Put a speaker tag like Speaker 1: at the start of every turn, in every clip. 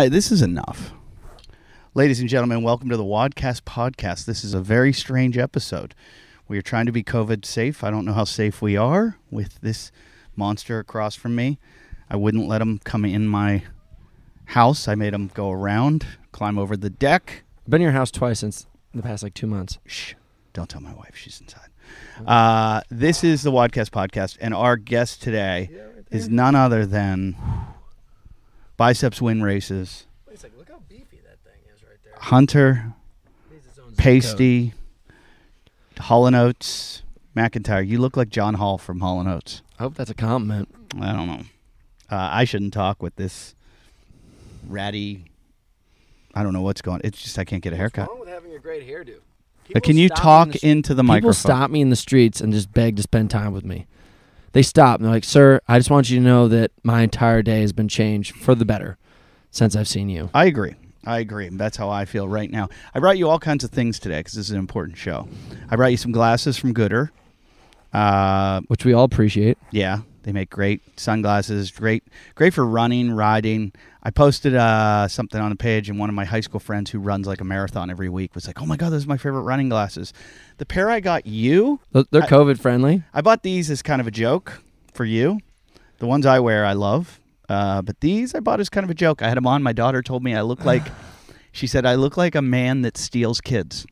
Speaker 1: This is enough. Ladies and gentlemen, welcome to the WODcast podcast. This is a very strange episode. We are trying to be COVID safe. I don't know how safe we are with this monster across from me. I wouldn't let him come in my house. I made him go around, climb over the deck.
Speaker 2: I've been in your house twice since the past 2 months.
Speaker 1: Shh. Don't tell my wife. She's inside. This is the WODcast podcast, and our guest today is none other than Biceps Win Races.
Speaker 2: Look how beefy that thing is right there.
Speaker 1: Hunter, Pasty, Hall & Oates, McIntyre. You look like John Hall from Hall & Oates.
Speaker 2: I hope that's a compliment.
Speaker 1: I don't know. I shouldn't talk with this ratty. I don't know what's going on. It's just I can't get a haircut.
Speaker 2: What's wrong with having a great hairdo?
Speaker 1: Can you talk into the microphone?
Speaker 2: People stop me in the streets and just beg to spend time with me. They stop and they're like, "Sir, I just want you to know that my entire day has been changed for the better since I've seen you."
Speaker 1: I agree. That's how I feel right now. I brought you all kinds of things today because this is an important show. I brought you some glasses from Gooder.
Speaker 2: Which we all appreciate.
Speaker 1: Yeah, they make great sunglasses. Great for running, riding. I posted something on the page, and one of my high school friends who runs like a marathon every week was like, "Oh my God, those are my favorite running glasses." The pair I got you,
Speaker 2: they're COVID friendly.
Speaker 1: I bought these as kind of a joke for you. The ones I wear, I love. But these I bought as kind of a joke. I had them on. My daughter told me I look like, she said, I look like a man that steals kids.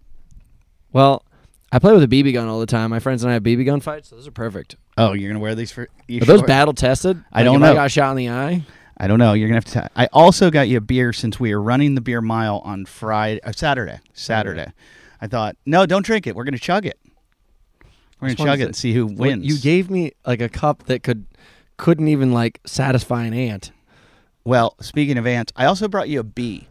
Speaker 2: Well, I play with a BB gun all the time. My friends and I have BB gun fights, so those are perfect.
Speaker 1: Oh, you're going to wear these for...
Speaker 2: Are those battle tested?
Speaker 1: I don't know.
Speaker 2: I got shot in the eye?
Speaker 1: I don't know. You're going to have to... I also got you a beer since we are running the beer mile on Saturday. I thought, no, don't drink it. We're going to chug it. We're going to chug it and see who wins.
Speaker 2: You gave me like a cup that couldn't even like satisfy an ant.
Speaker 1: Well, speaking of ants, I also brought you a bee.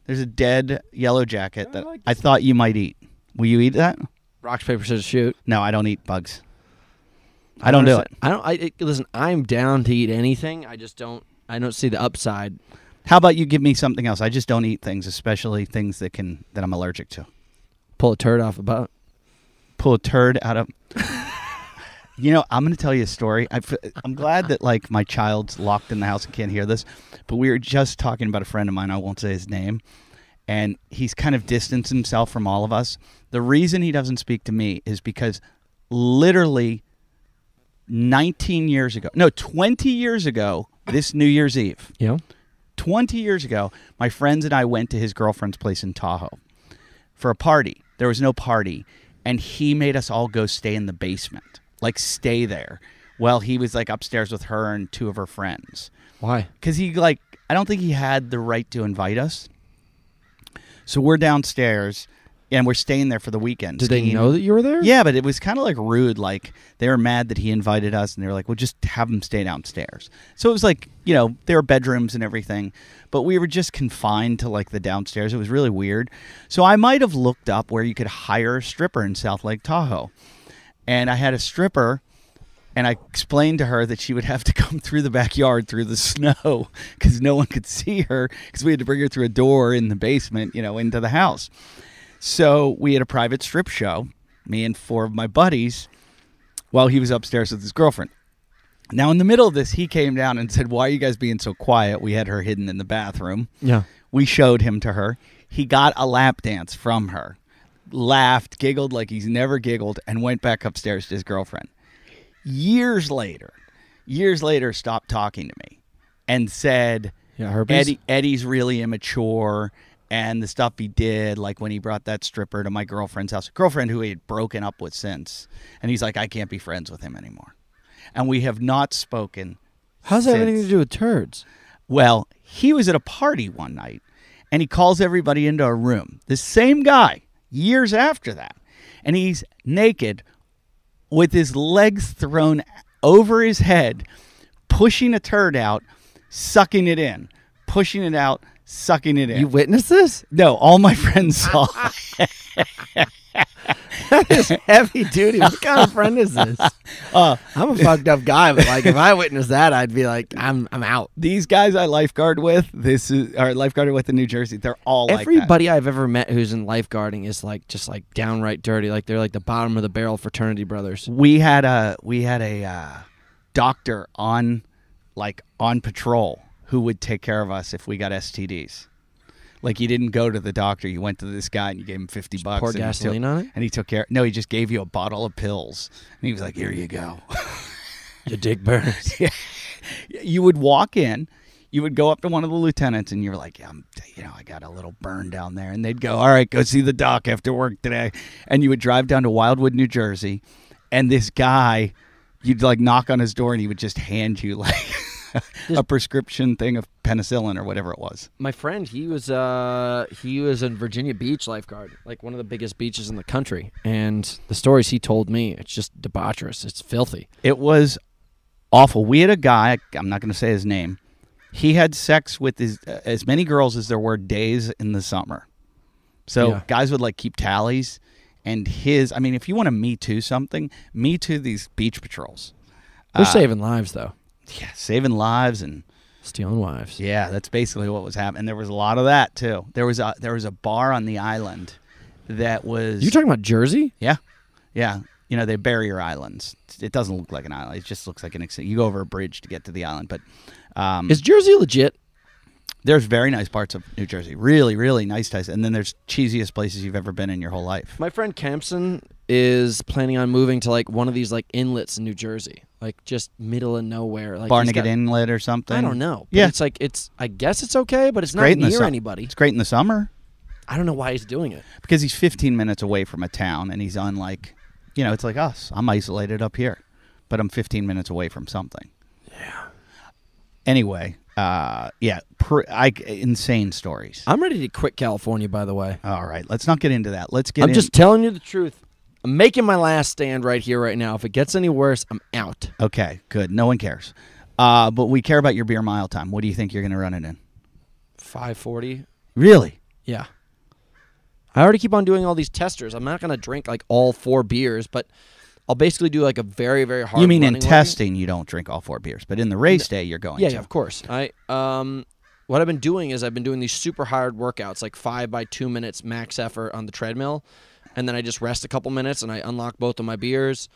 Speaker 1: There's a dead yellow jacket that I thought you might eat. Will you eat that?
Speaker 2: Rock, paper, scissors, shoot.
Speaker 1: No, I don't eat bugs. I don't do it.
Speaker 2: Listen, I'm down to eat anything. I don't see the upside.
Speaker 1: How about you give me something else? I just don't eat things, especially things that I'm allergic to.
Speaker 2: Pull a turd off a butt.
Speaker 1: Pull a turd out of... You know, I'm going to tell you a story. I'm glad that, like, my child's locked in the house and can't hear this, but we were just talking about a friend of mine. I won't say his name, and he's kind of distanced himself from all of us. The reason he doesn't speak to me is because literally 20 years ago, this New Year's Eve, 20 years ago, my friends and I went to his girlfriend's place in Tahoe for a party. There was no party, and he made us all go stay in the basement. Like, stay there. Well, he was, like, upstairs with her and two of her friends.
Speaker 2: Why?
Speaker 1: Because I don't think he had the right to invite us. So we're downstairs, and we're staying there for the weekend.
Speaker 2: Did they know that you were there?
Speaker 1: Yeah, but it was kind of, like, rude. Like, they were mad that he invited us, and they were like, well, just have him stay downstairs. So it was like, you know, there were bedrooms and everything, but we were just confined to, like, the downstairs. It was really weird. So I might have looked up where you could hire a stripper in South Lake Tahoe. And I had a stripper, and I explained to her that she would have to come through the backyard through the snow because no one could see her because we had to bring her through a door in the basement, you know, into the house. So we had a private strip show, me and four of my buddies, while he was upstairs with his girlfriend. Now, in the middle of this, he came down and said, "Why are you guys being so quiet?" We had her hidden in the bathroom.
Speaker 2: Yeah.
Speaker 1: We showed him to her. He got a lap dance from her. Laughed, giggled like he's never giggled, and went back upstairs to his girlfriend. Years later, stopped talking to me and said, Eddie's really immature, and the stuff he did, like when he brought that stripper to my girlfriend's house, girlfriend who he had broken up with since, and he's like, I can't be friends with him anymore. And we have not spoken.
Speaker 2: How's that have anything to do with turds?
Speaker 1: Well, he was at a party one night, and he calls everybody into a room. The same guy. Years after that, and he's naked with his legs thrown over his head, pushing a turd out, sucking it in, pushing it out, sucking it in.
Speaker 2: You witnessed this?
Speaker 1: No, all my friends saw.
Speaker 2: That is heavy duty. What kind of friend is this? I'm a fucked up guy, but like if I witnessed that, I'd be like, I'm out.
Speaker 1: These guys I lifeguarded with in New Jersey. They're all
Speaker 2: everybody
Speaker 1: like that.
Speaker 2: I've ever met who's in lifeguarding is like just like downright dirty. Like they're like the bottom of the barrel fraternity brothers.
Speaker 1: We had a doctor on patrol who would take care of us if we got STDs. Like, you didn't go to the doctor. You went to this guy and you gave him $50.
Speaker 2: Pour gasoline on it?
Speaker 1: And he took care. No, he just gave you a bottle of pills. And he was like, here you go.
Speaker 2: Your dick burns.
Speaker 1: Yeah. You would walk in. You would go up to one of the lieutenants and you were like, yeah, I got a little burn down there. And they'd go, all right, go see the doc after work today. And you would drive down to Wildwood, New Jersey. And this guy, you'd like knock on his door and he would just hand you like a prescription thing of penicillin or whatever it was.
Speaker 2: My friend, he was in Virginia Beach lifeguard, like one of the biggest beaches in the country. And the stories he told me, it's just debaucherous. It's filthy.
Speaker 1: It was awful. We had a guy, I'm not going to say his name. He had sex with as many girls as there were days in the summer. So guys would like keep tallies. And if you want to Me Too something, Me Too these beach patrols.
Speaker 2: They're saving lives, though.
Speaker 1: Yeah, saving lives and
Speaker 2: stealing wives.
Speaker 1: Yeah, that's basically what was happening. And there was a lot of that too. There was a bar on the island that was.
Speaker 2: You talking about Jersey?
Speaker 1: Yeah, yeah. You know, they barrier islands. It doesn't look like an island. It just looks like you go over a bridge to get to the island. But
Speaker 2: is Jersey legit?
Speaker 1: There's very nice parts of New Jersey. Really, really nice. And then there's cheesiest places you've ever been in your whole life.
Speaker 2: My friend Campson is planning on moving to like one of these like inlets in New Jersey, like just middle of nowhere, like
Speaker 1: Barnegat Inlet or something.
Speaker 2: I don't know.
Speaker 1: Yeah,
Speaker 2: it's I guess it's okay, but it's not near anybody.
Speaker 1: It's great in the summer.
Speaker 2: I don't know why he's doing it.
Speaker 1: Because he's 15 minutes away from a town, and he's on like, it's like us. I'm isolated up here, but I'm 15 minutes away from something.
Speaker 2: Yeah.
Speaker 1: Anyway, insane stories.
Speaker 2: I'm ready to quit California, by the way.
Speaker 1: All right, let's not get into that.
Speaker 2: I'm just telling you the truth. I'm making my last stand right here, right now. If it gets any worse, I'm out.
Speaker 1: Okay, good. No one cares. But we care about your beer mile time. What do you think you're going to run it in?
Speaker 2: 5:40.
Speaker 1: Really?
Speaker 2: Yeah. I already keep on doing all these testers. I'm not going to drink like all 4 beers, but I'll basically do like a very, very hard.
Speaker 1: You mean in testing you don't drink all 4 beers, but in the race day you're going to?
Speaker 2: Yeah, of course. What I've been doing is I've been doing these super hard workouts, like 5 by 2 minutes max effort on the treadmill, and then I just rest a couple minutes and I unlock both of my beers,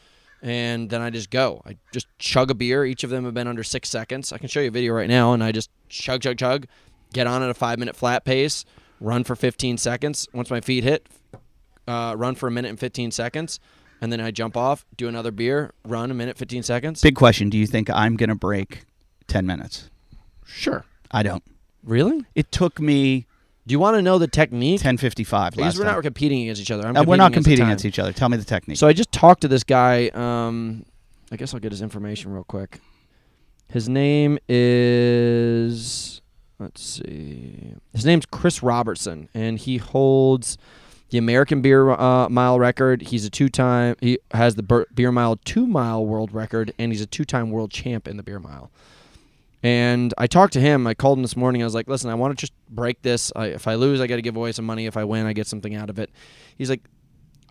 Speaker 2: and then I just go. I just chug a beer. Each of them have been under 6 seconds. I can show you a video right now, and I just chug, get on at a 5-minute flat pace, run for 15 seconds. Once my feet hit, run for a minute and 15 seconds. And then I jump off, do another beer, run a minute, 15 seconds.
Speaker 1: Big question. Do you think I'm going to break 10 minutes?
Speaker 2: Sure.
Speaker 1: I don't.
Speaker 2: Really?
Speaker 1: It took me...
Speaker 2: Do you want to know the technique?
Speaker 1: 10:55
Speaker 2: Because we're not competing against each other.
Speaker 1: We're not competing against each other. Tell me the technique.
Speaker 2: So I just talked to this guy. I guess I'll get his information real quick. His name is... Let's see. His name's Chris Robertson, and he holds... the American beer mile record. He has the beer mile 2-mile world record, and he's a 2-time world champ in the beer mile. And I talked to him. I called him this morning. I was like, listen, I want to just break this. If I lose, I got to give away some money. If I win, I get something out of it. He's like,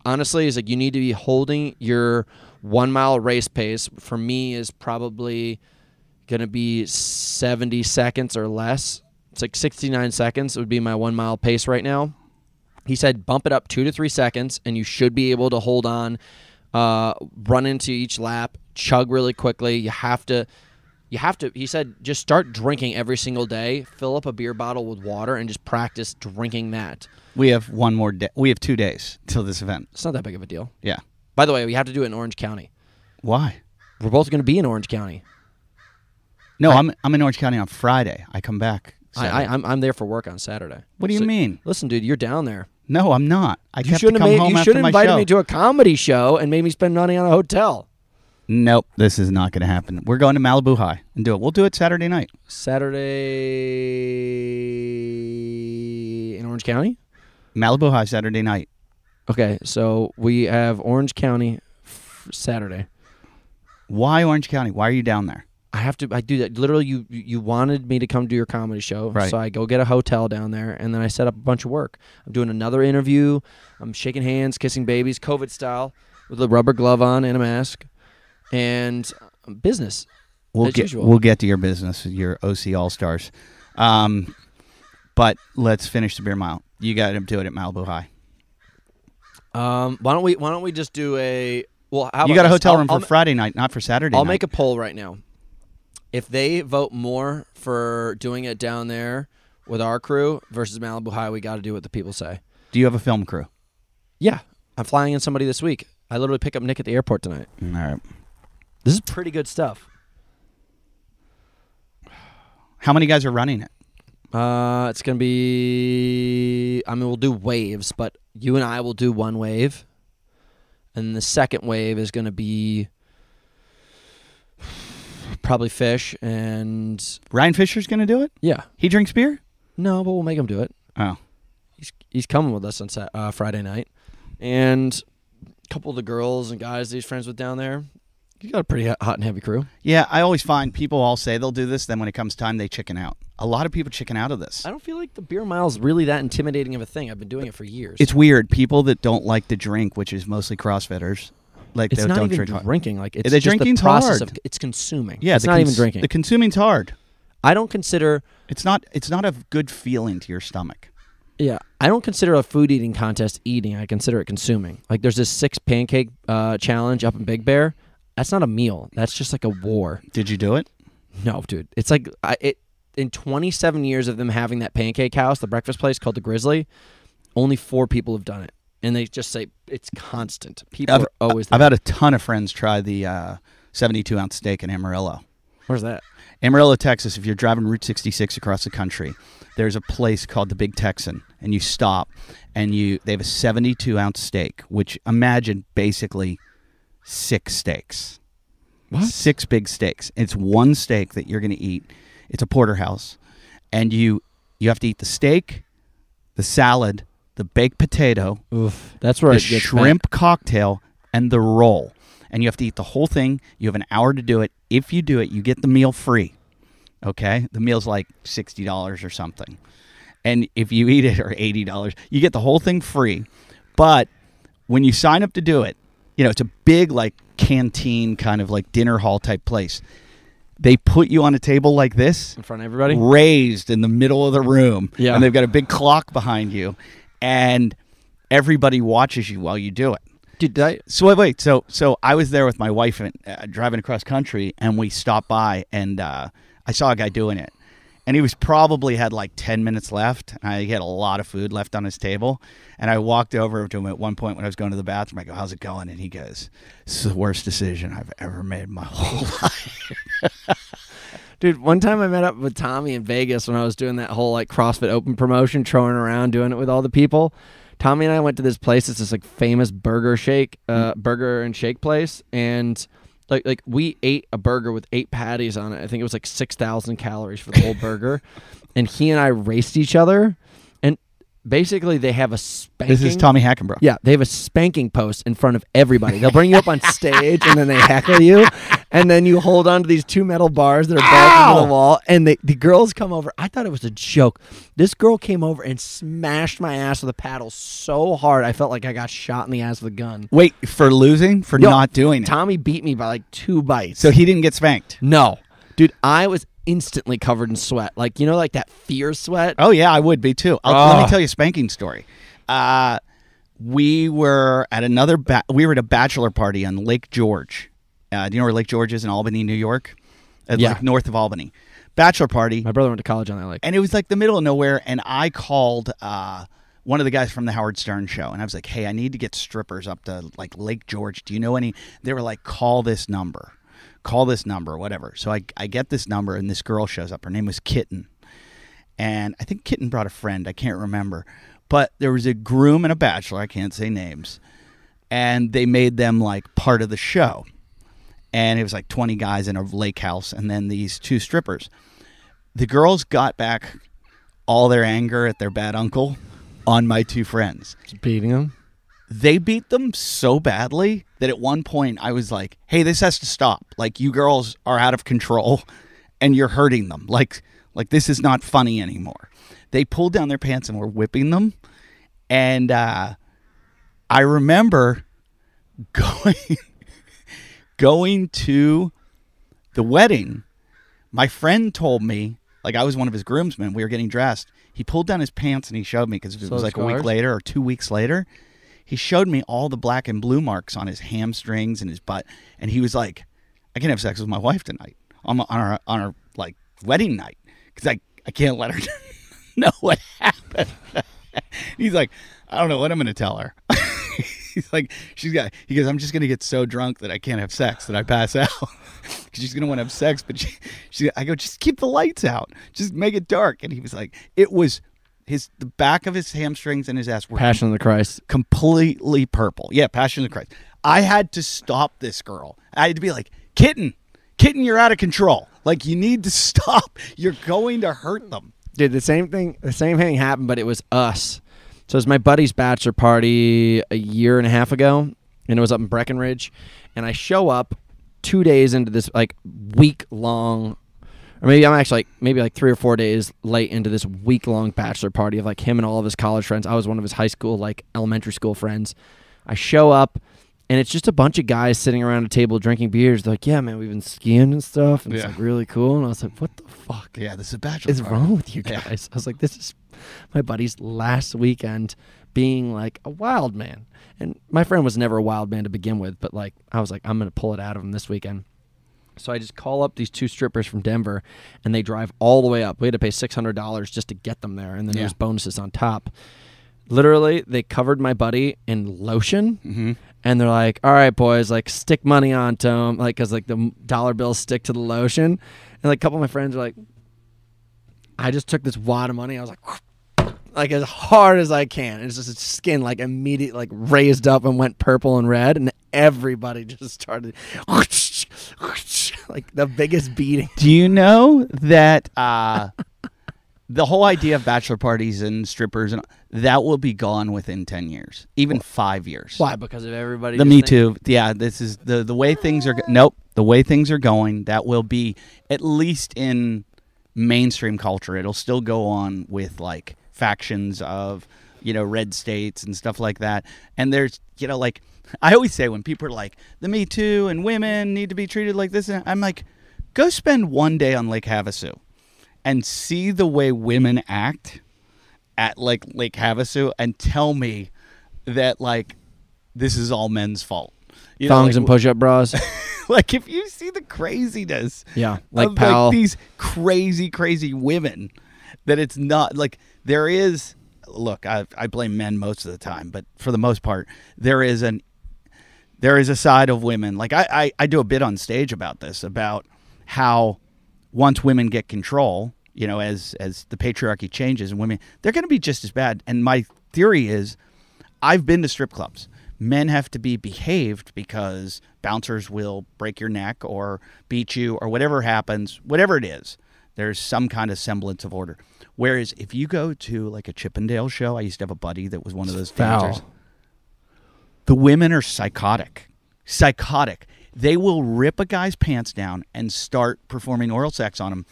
Speaker 2: honestly, you need to be holding your 1-mile race pace. For me, is probably going to be 70 seconds or less. It's like 69 seconds would be my 1-mile pace right now. He said bump it up 2 to 3 seconds, and you should be able to hold on, run into each lap, chug really quickly. You have to, he said, just start drinking every single day. Fill up a beer bottle with water and just practice drinking that.
Speaker 1: We have one more day. We have 2 days till this event.
Speaker 2: It's not that big of a deal.
Speaker 1: Yeah.
Speaker 2: By the way, we have to do it in Orange County.
Speaker 1: Why?
Speaker 2: We're both going to be in Orange County.
Speaker 1: No, I'm in Orange County on Friday. I come back.
Speaker 2: I'm there for work on Saturday.
Speaker 1: What do you mean?
Speaker 2: Listen, dude, you're down there.
Speaker 1: No, I'm not. You
Speaker 2: should have invited me to a comedy show and made me spend money on a hotel.
Speaker 1: Nope, this is not going to happen. We're going to Malibu High and do it. We'll do it Saturday night.
Speaker 2: Saturday in Orange County?
Speaker 1: Malibu High Saturday night.
Speaker 2: Okay, so we have Orange County Saturday.
Speaker 1: Why Orange County? Why are you down there?
Speaker 2: I do that. Literally, you wanted me to come do your comedy show,
Speaker 1: right.
Speaker 2: So I go get a hotel down there, and then I set up a bunch of work. I'm doing another interview. I'm shaking hands, kissing babies, COVID style, with a rubber glove on and a mask, and business.
Speaker 1: We'll get to your business, your OC All-Stars. But let's finish the beer mile. You got to do it at Malibu High.
Speaker 2: Why don't we just do a... Well, how
Speaker 1: you got a hotel room for Friday night, not for Saturday night.
Speaker 2: I'll make a poll right now. if they vote more for doing it down there with our crew versus Malibu High, we got to do what the people say.
Speaker 1: Do you have a film crew?
Speaker 2: Yeah. I'm flying in somebody this week. I literally pick up Nick at the airport tonight.
Speaker 1: All right.
Speaker 2: This is pretty good stuff.
Speaker 1: How many guys are running it?
Speaker 2: It's going to be... I mean, we'll do waves, but you and I will do one wave. And the second wave is going to be probably Fish and...
Speaker 1: Ryan Fisher's going to do it?
Speaker 2: Yeah.
Speaker 1: He drinks beer?
Speaker 2: No, but we'll make him do it.
Speaker 1: Oh.
Speaker 2: He's coming with us on Friday night. And a couple of the girls and guys that he's friends with down there. You got a pretty hot and heavy crew.
Speaker 1: Yeah, I always find people all say they'll do this, then when it comes time, they chicken out. A lot of people chicken out of this.
Speaker 2: I don't feel like the beer mile is really that intimidating of a thing. I've been doing it for years.
Speaker 1: It's weird. People that don't like to drink, which is mostly CrossFitters, like
Speaker 2: it's
Speaker 1: they
Speaker 2: not
Speaker 1: don't
Speaker 2: even
Speaker 1: drink.
Speaker 2: drinking. Like it's
Speaker 1: the
Speaker 2: just the
Speaker 1: drinking's
Speaker 2: process
Speaker 1: hard.
Speaker 2: of it's consuming.
Speaker 1: Yeah,
Speaker 2: it's not even drinking.
Speaker 1: The consuming's hard.
Speaker 2: I don't consider.
Speaker 1: It's not a good feeling to your stomach.
Speaker 2: Yeah, I don't consider a food eating contest eating. I consider it consuming. Like there's this 6 pancake challenge up in Big Bear. That's not a meal. That's just like a war.
Speaker 1: Did you do it?
Speaker 2: No, dude. It's like in 27 years of them having that pancake house, the breakfast place called the Grizzly, only 4 people have done it. And they just say it's constant. People are always there.
Speaker 1: I've had a ton of friends try the 72-ounce steak in Amarillo.
Speaker 2: Where's that?
Speaker 1: Amarillo, Texas. If you're driving Route 66 across the country, there's a place called the Big Texan, and you stop, and they have a 72-ounce steak, which imagine basically 6 steaks.
Speaker 2: What?
Speaker 1: 6 big steaks. It's one steak that you're going to eat. It's a porterhouse, and you have to eat the steak, the salad, the baked potato,
Speaker 2: Oof, that's where
Speaker 1: the
Speaker 2: it gets
Speaker 1: shrimp cocktail, and the roll. And you have to eat the whole thing. You have an hour to do it. If you do it, you get the meal free. Okay? The meal's like $60 or something. And if you eat it, or $80, you get the whole thing free. But when you sign up to do it, it's a big like canteen kind of like dinner hall type place. They put you on a table like this.
Speaker 2: in front of everybody?
Speaker 1: Raised in the middle of the room.
Speaker 2: Yeah.
Speaker 1: And they've got a big clock behind you. And everybody watches you while you do it.
Speaker 2: Dude,
Speaker 1: So I was there with my wife and driving across country, and we stopped by, and I saw a guy doing it, and he was probably had like 10 minutes left. He had a lot of food left on his table, and I walked over to him at one point when I was going to the bathroom. I go, "How's it going?" And he goes, "This is the worst decision I've ever made in my whole life."
Speaker 2: Dude, one time I met up with Tommy in Vegas when I was doing that whole like CrossFit Open promotion, trolling around, doing it with all the people. Tommy and I went to this place. It's this like famous burger and shake place, and like we ate a burger with 8 patties on it. I think it was like 6,000 calories for the whole burger, and he and I raced each other. And basically, they have a spanking.
Speaker 1: This is Tommy Hackenbrook.
Speaker 2: Yeah, they have a spanking post in front of everybody. They'll bring you up on stage, and then they heckle you, and then you hold on to these 2 metal bars that are bolted to the wall, and the girls come over. I thought it was a joke. This girl came over and smashed my ass with a paddle so hard, I felt like I got shot in the ass with a gun.
Speaker 1: Wait, for losing? For not doing it?
Speaker 2: Tommy beat me by like 2 bites.
Speaker 1: So he didn't get spanked?
Speaker 2: No. Dude, I was instantly covered in sweat. Like, like that fear sweat?
Speaker 1: Oh, yeah, I would be too. Let me tell you a spanking story. We were at a bachelor party on Lake George. Do you know where Lake George is in Albany, New York? Like north of Albany. Bachelor party.
Speaker 2: My brother went to college on that lake.
Speaker 1: And it was like the middle of nowhere, and I called one of the guys from the Howard Stern show, and I was like, "Hey, I need to get strippers up to like Lake George. Do you know any?" They were like, call this number, whatever. So I get this number, and this girl shows up. Her name was Kitten. And I think Kitten brought a friend. I can't remember. But there was a groom and a bachelor. I can't say names. And they made them like part of the show. And it was like 20 guys in a lake house, and then these 2 strippers. The girls got back all their anger at their bad uncle on my 2 friends.
Speaker 2: Just beating them?
Speaker 1: They beat them so badly that at one point I was like, "Hey, this has to stop. Like, you girls are out of control, and you're hurting them. Like this is not funny anymore." They pulled down their pants and were whipping them. And I remember going to the wedding. My friend told me, like I was one of his groomsmen, we were getting dressed. He pulled down his pants and he showed me, because it was like a week later or 2 weeks later. He showed me all the black and blue marks on his hamstrings and his butt. And he was like, "I can have sex with my wife tonight." on our like wedding night because I can't let her know what happened. He's like, I don't know what I'm going to tell her. He's like, he goes, I'm just going to get so drunk that I can't have sex, that I pass out. Because she's going to want to have sex. But I go, just keep the lights out. Just make it dark. And he was like, it was the back of his hamstrings and his ass were
Speaker 2: Passion of the Christ.
Speaker 1: Completely purple. Yeah, Passion of the Christ. I had to stop this girl. I had to be like, Kitten, you're out of control. Like, you need to stop. You're going to hurt them.
Speaker 2: Dude, the same thing happened, but it was us. So it was my buddy's bachelor party a year and a half ago, and it was up in Breckenridge. And I show up 2 days into this like week-long, or maybe I'm actually like 3 or 4 days late into this week-long bachelor party of like him and all of his college friends. I was one of his high school, like elementary school friends. I show up, and it's just a bunch of guys sitting around a table drinking beers. They're like, yeah, man, we've been skiing and stuff, and it's like really cool. And I was like, what the fuck?
Speaker 1: Yeah, this is a bachelor
Speaker 2: is
Speaker 1: party.
Speaker 2: Wrong with you guys? I was like, this is my buddy's last weekend being like a wild man. And my friend was never a wild man to begin with, but like I was like, I'm going to pull it out of him this weekend. So I just call up these 2 strippers from Denver, and they drive all the way up. We had to pay $600 just to get them there, and then there's bonuses on top. Literally, they covered my buddy in lotion, and they're like, all right, boys, like, stick money onto him, like, because, like, the dollar bills stick to the lotion. And, like, a couple of my friends are like, I just took this wad of money. I was like as hard as I can. And it's just its skin, like, immediately, like, raised up and went purple and red, and everybody just started, like, the biggest beating.
Speaker 1: Do you know that the whole idea of bachelor parties and strippers, and that will be gone within 10 years, even 5 years.
Speaker 2: Why? Because of everybody.
Speaker 1: The Me Too. Yeah, this is the way things are. Nope, the way things are going. That will be, at least in mainstream culture, it'll still go on with like factions of, red states and stuff like that. And there's, like, I always say when people are like, the Me Too and women need to be treated like this, I'm like, go spend one day on Lake Havasu and see the way women act at like Lake Havasu and tell me that like this is all men's fault.
Speaker 2: Thongs and push-up bras.
Speaker 1: Like if you see the craziness
Speaker 2: like
Speaker 1: like these crazy women, that it's not like there is, look, I blame men most of the time, but for the most part there is a side of women, like I do a bit on stage about this, about how once women get control, as the patriarchy changes and women, they're going to be just as bad. And my theory is, I've been to strip clubs. Men have to be behaved because bouncers will break your neck or beat you or whatever happens, whatever it is. There's some kind of semblance of order. Whereas if you go to like a Chippendale show, I used to have a buddy that was one of those dancers. The women are psychotic. They will rip a guy's pants down and start performing oral sex on him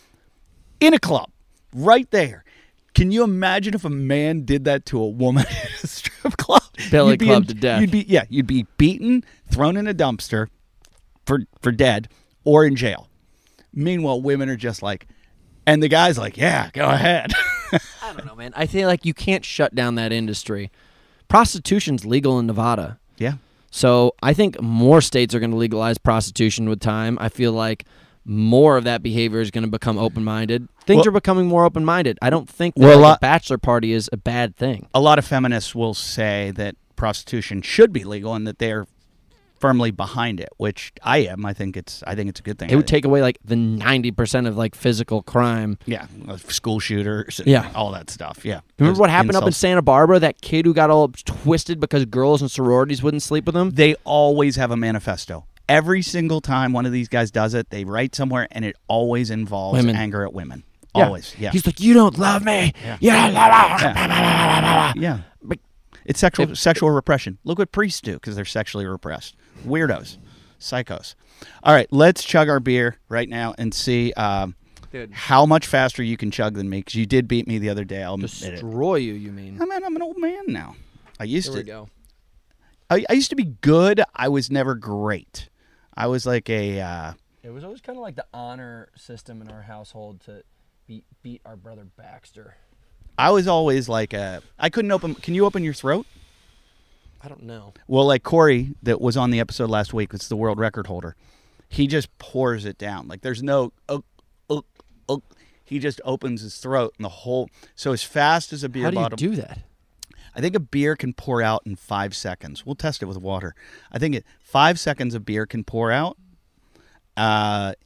Speaker 1: in a club, right there. Can you imagine if a man did that to a woman at a strip club?
Speaker 2: Belly club to death.
Speaker 1: You'd be beaten, thrown in a dumpster for dead, or in jail. Meanwhile, women are just like, and the guy's like, yeah, go ahead.
Speaker 2: I don't know, man. I feel like you can't shut down that industry. Prostitution's legal in Nevada.
Speaker 1: Yeah.
Speaker 2: So I think more states are going to legalize prostitution with time. I feel like more of that behavior is going to become open-minded. Things are becoming more open-minded. I don't think that a bachelor party is a bad thing.
Speaker 1: A lot of feminists will say that prostitution should be legal and that they're firmly behind it, which I am. I think it's a good thing.
Speaker 2: It would take away like the 90% of like physical crime.
Speaker 1: Yeah, school shooters. And all that stuff. Yeah.
Speaker 2: Remember what happened up in Santa Barbara? That kid who got all twisted because girls and sororities wouldn't sleep with him.
Speaker 1: They always have a manifesto. Every single time one of these guys does it, they write somewhere, and it always involves anger at women.
Speaker 2: Yeah.
Speaker 1: Always. Yeah.
Speaker 2: He's like, you don't love me.
Speaker 1: Yeah. But it's sexual repression. Look what priests do because they're sexually repressed. Weirdos. Psychos. All right, let's chug our beer right now and see how much faster you can chug than me, because you did beat me the other day. I'll
Speaker 2: destroy you, you mean?
Speaker 1: I'm an old man now. I used
Speaker 2: to go.
Speaker 1: I used to be good. I was never great. I was like a...
Speaker 2: It was always kind of like the honor system in our household to beat our brother Baxter.
Speaker 1: I was always like a... I couldn't open... Can you open your throat?
Speaker 2: I don't know.
Speaker 1: Well, like Corey that was on the episode last week, it's the world record holder. he just pours it down. Like there's no he just opens his throat and the whole. So as fast as a beer bottle.
Speaker 2: How do you do that?
Speaker 1: I think a beer can pour out in 5 seconds. We'll test it with water. I think 5 seconds a beer can pour out.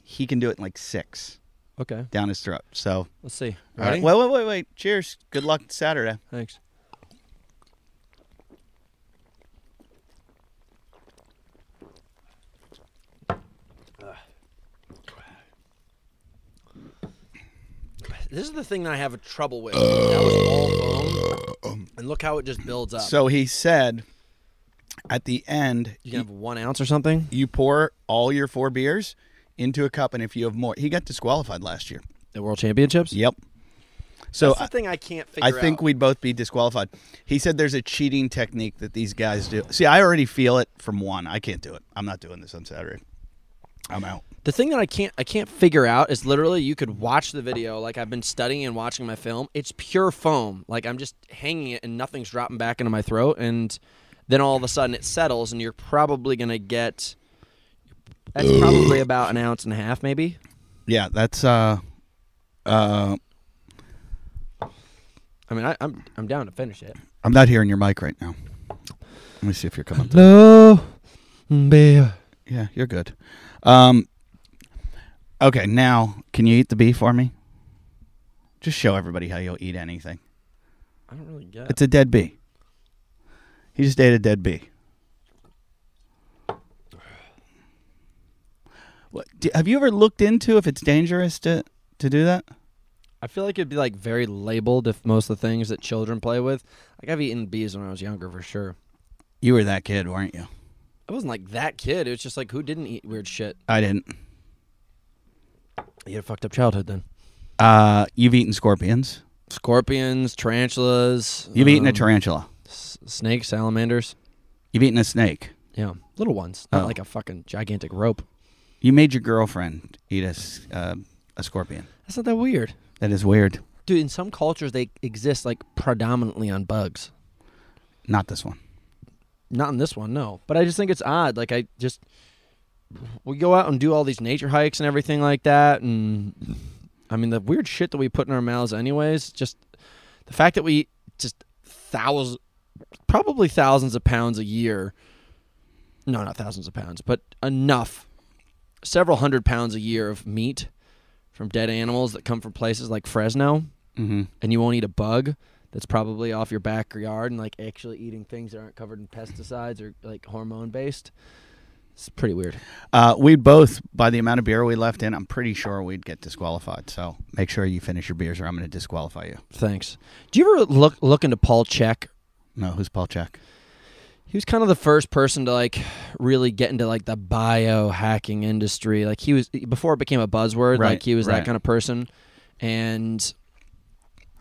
Speaker 1: He can do it in like 6.
Speaker 2: Okay.
Speaker 1: Down his throat. So
Speaker 2: let's see.
Speaker 1: Ready? Wait. Cheers. Good luck Saturday.
Speaker 2: Thanks. This is the thing that I have trouble with. That was all foam, and look how it just builds up.
Speaker 1: So he said, at the end,
Speaker 2: you can have 1 ounce or something.
Speaker 1: You pour all your 4 beers into a cup, and if you have more, he got disqualified last year.
Speaker 2: The World Championships.
Speaker 1: Yep. So
Speaker 2: that's the thing I can't figure out.
Speaker 1: I think we'd both be disqualified. He said there's a cheating technique that these guys do. See, I already feel it from 1. I can't do it. I'm not doing this on Saturday. I'm out.
Speaker 2: The thing that I can't figure out is literally you could watch the video like I've been studying and watching my film. It's pure foam. Like I'm just hanging it and nothing's dropping back into my throat, and then all of a sudden it settles, and you're probably gonna get. That's probably about 1.5 ounces, maybe.
Speaker 1: Yeah, that's.
Speaker 2: I mean, I'm down to finish it.
Speaker 1: I'm not hearing your mic right now. Let me see if you're coming.
Speaker 2: Hello, beer.
Speaker 1: Yeah, you're good. Okay, now, can you eat the bee for me? Just show everybody how you'll eat anything.
Speaker 2: I don't really get it.
Speaker 1: It's a dead bee. He just ate a dead bee. What, have you ever looked into if it's dangerous to do that?
Speaker 2: I feel like it'd be like very labeled if most of the things that children play with. Like I've eaten bees when I was younger for sure.
Speaker 1: You were that kid, weren't you?
Speaker 2: I wasn't like that kid. It was just like, who didn't eat weird shit?
Speaker 1: I didn't.
Speaker 2: You had a fucked up childhood then.
Speaker 1: You've eaten scorpions.
Speaker 2: Scorpions, tarantulas.
Speaker 1: You've eaten a tarantula.
Speaker 2: Snakes, salamanders.
Speaker 1: You've eaten a snake.
Speaker 2: Yeah, little ones. Not like a fucking gigantic rope.
Speaker 1: You made your girlfriend eat a scorpion.
Speaker 2: That's not that weird.
Speaker 1: That is weird.
Speaker 2: Dude, in some cultures, they exist like predominantly on bugs.
Speaker 1: Not this one.
Speaker 2: Not in this one, no. But I just think it's odd. Like, we go out and do all these nature hikes and everything like that. And, I mean, the weird shit that we put in our mouths anyways, just the fact that we eat just probably thousands of pounds a year. No, not thousands of pounds, but enough. Several 100 pounds a year of meat from dead animals that come from places like Fresno.
Speaker 1: Mm-hmm. And
Speaker 2: you won't eat a bug that's probably off your backyard and like actually eating things that aren't covered in pesticides or like hormone based. It's pretty weird.
Speaker 1: We'd both, by the amount of beer we left in, I'm pretty sure we'd get disqualified. So make sure you finish your beers or I'm going to disqualify you.
Speaker 2: Thanks. Do you ever look into Paul Chek?
Speaker 1: No, who's Paul Chek?
Speaker 2: He was kind of the first person to like really get into like the biohacking industry. Like he was before it became a buzzword.
Speaker 1: Right,
Speaker 2: like he was that kind of person. And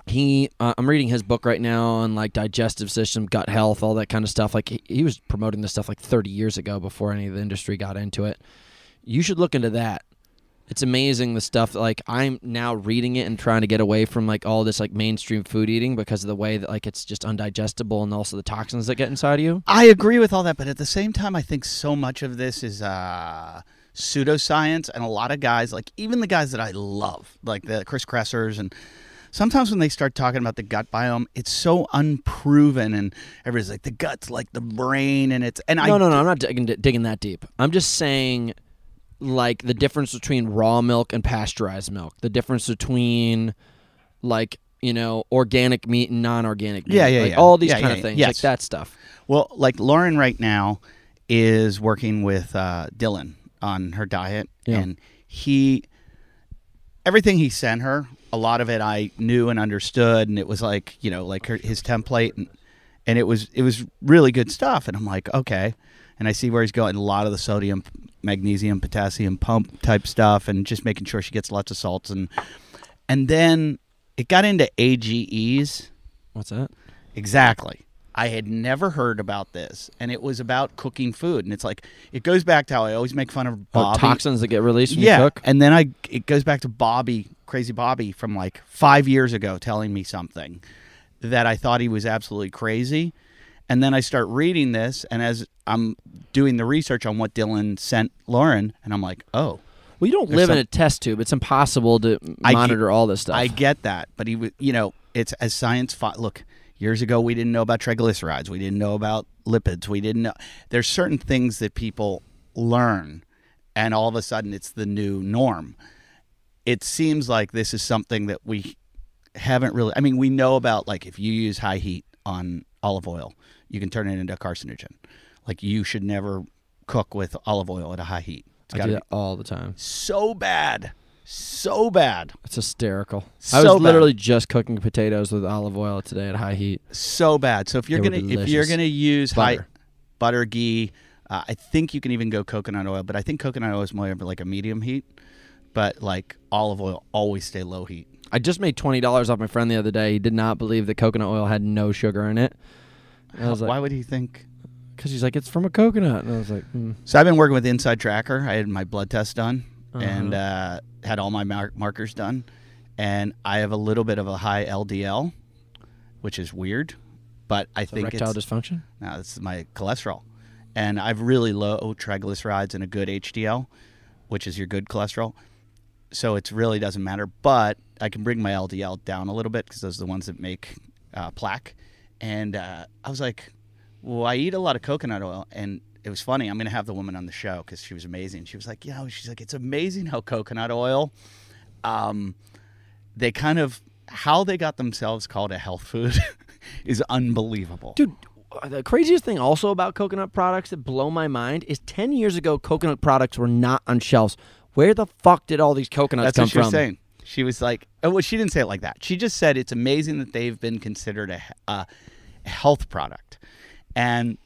Speaker 2: I'm reading his book right now on like digestive system, gut health, all that kind of stuff. Like he was promoting this stuff like 30 years ago before any of the industry got into it. You should look into that. It's amazing the stuff that, like, I'm now reading it and trying to get away from like all this like mainstream food eating because of the way that like it's just undigestible and also the toxins that get inside of you.
Speaker 1: I agree with all that, but at the same time I think so much of this is pseudoscience, and a lot of guys, like even the guys that I love, like the Chris Kressers, and sometimes when they start talking about the gut biome, it's so unproven, and everybody's like the gut's like the brain, and
Speaker 2: no, I'm not digging that deep. I'm just saying, like, the difference between raw milk and pasteurized milk, the difference between, like, you know, organic meat and non-organic meat.
Speaker 1: Yeah.
Speaker 2: All these kind of things,
Speaker 1: yes.
Speaker 2: like that stuff.
Speaker 1: Well, like Lauren right now is working with Dylan on her diet, and everything he sent her, a lot of it I knew and understood, and it was like, you know, like his template, and it was really good stuff, and I'm like, okay. And I see where he's going, a lot of the sodium, magnesium, potassium pump type stuff, and just making sure she gets lots of salts. And then it got into AGEs.
Speaker 2: What's that?
Speaker 1: Exactly. I had never heard about this, and it was about cooking food. And it's like, it goes back to how I always make fun of Bobby.
Speaker 2: Toxins that get released when you cook?
Speaker 1: And then it goes back to Bobby, Crazy Bobby, from like 5 years ago telling me something that I thought he was absolutely crazy. And then I start reading this, and as I'm doing the research on what Dylan sent Lauren, and I'm like, oh.
Speaker 2: Well, you don't live in a test tube. It's impossible to monitor all this stuff.
Speaker 1: I get that, but it's as science. Look, years ago we didn't know about triglycerides. We didn't know about lipids. We didn't know. There's certain things that people learn, and all of a sudden it's the new norm. It seems like this is something that we haven't really. I mean, we know about, like, if you use high heat on olive oil, you can turn it into a carcinogen. Like, you should never cook with olive oil at a high heat.
Speaker 2: I do that all the time.
Speaker 1: So bad. So bad.
Speaker 2: It's hysterical.
Speaker 1: So
Speaker 2: I was literally
Speaker 1: bad.
Speaker 2: just cooking potatoes with olive oil today at high heat.
Speaker 1: So bad. So if you're gonna use butter, ghee, I think you can even go coconut oil, but I think coconut oil is more of like a medium heat. But like olive oil, always stay low heat.
Speaker 2: I just made $20 off my friend the other day. He did not believe that coconut oil had no sugar in it. I was like,
Speaker 1: why would he think?
Speaker 2: Because he's like, it's from a coconut. And I was like,
Speaker 1: So I've been working with Inside Tracker. I had my blood test done and had all my markers done. And I have a little bit of a high LDL, which is weird. But I think
Speaker 2: erectile dysfunction?
Speaker 1: No, this is my cholesterol. And I've really low triglycerides and a good HDL, which is your good cholesterol. So it really doesn't matter. But I can bring my LDL down a little bit because those are the ones that make plaque. And I was like, well, I eat a lot of coconut oil. And it was funny. I'm going to have the woman on the show because she was amazing. She was like, she's like, it's amazing how coconut oil, they kind of, how they got themselves called a health food is unbelievable.
Speaker 2: Dude, the craziest thing also about coconut products that blow my mind is 10 years ago, coconut products were not on shelves. Where the fuck did all these coconuts come from?
Speaker 1: That's what she was saying. She was like, well, she didn't say it like that. She just said it's amazing that they've been considered a health product. And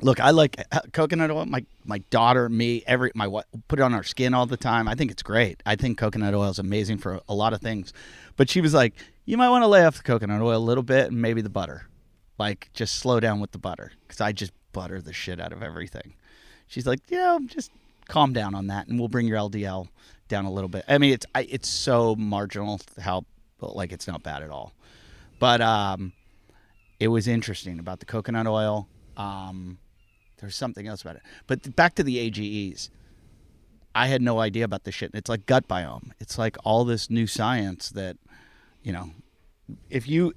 Speaker 1: look, I like coconut oil. My daughter, me, my wife put it on our skin all the time. I think it's great. I think coconut oil is amazing for a lot of things. But she was like, you might want to lay off the coconut oil a little bit and maybe the butter. Like, just slow down with the butter because I just butter the shit out of everything. She's like, just calm down on that and we'll bring your LDL down a little bit. I mean, it's so marginal how, like, it's not bad at all. But it was interesting about the coconut oil. There's something else about it. But back to the AGEs. I had no idea about this shit. It's like gut biome. It's like all this new science that, if you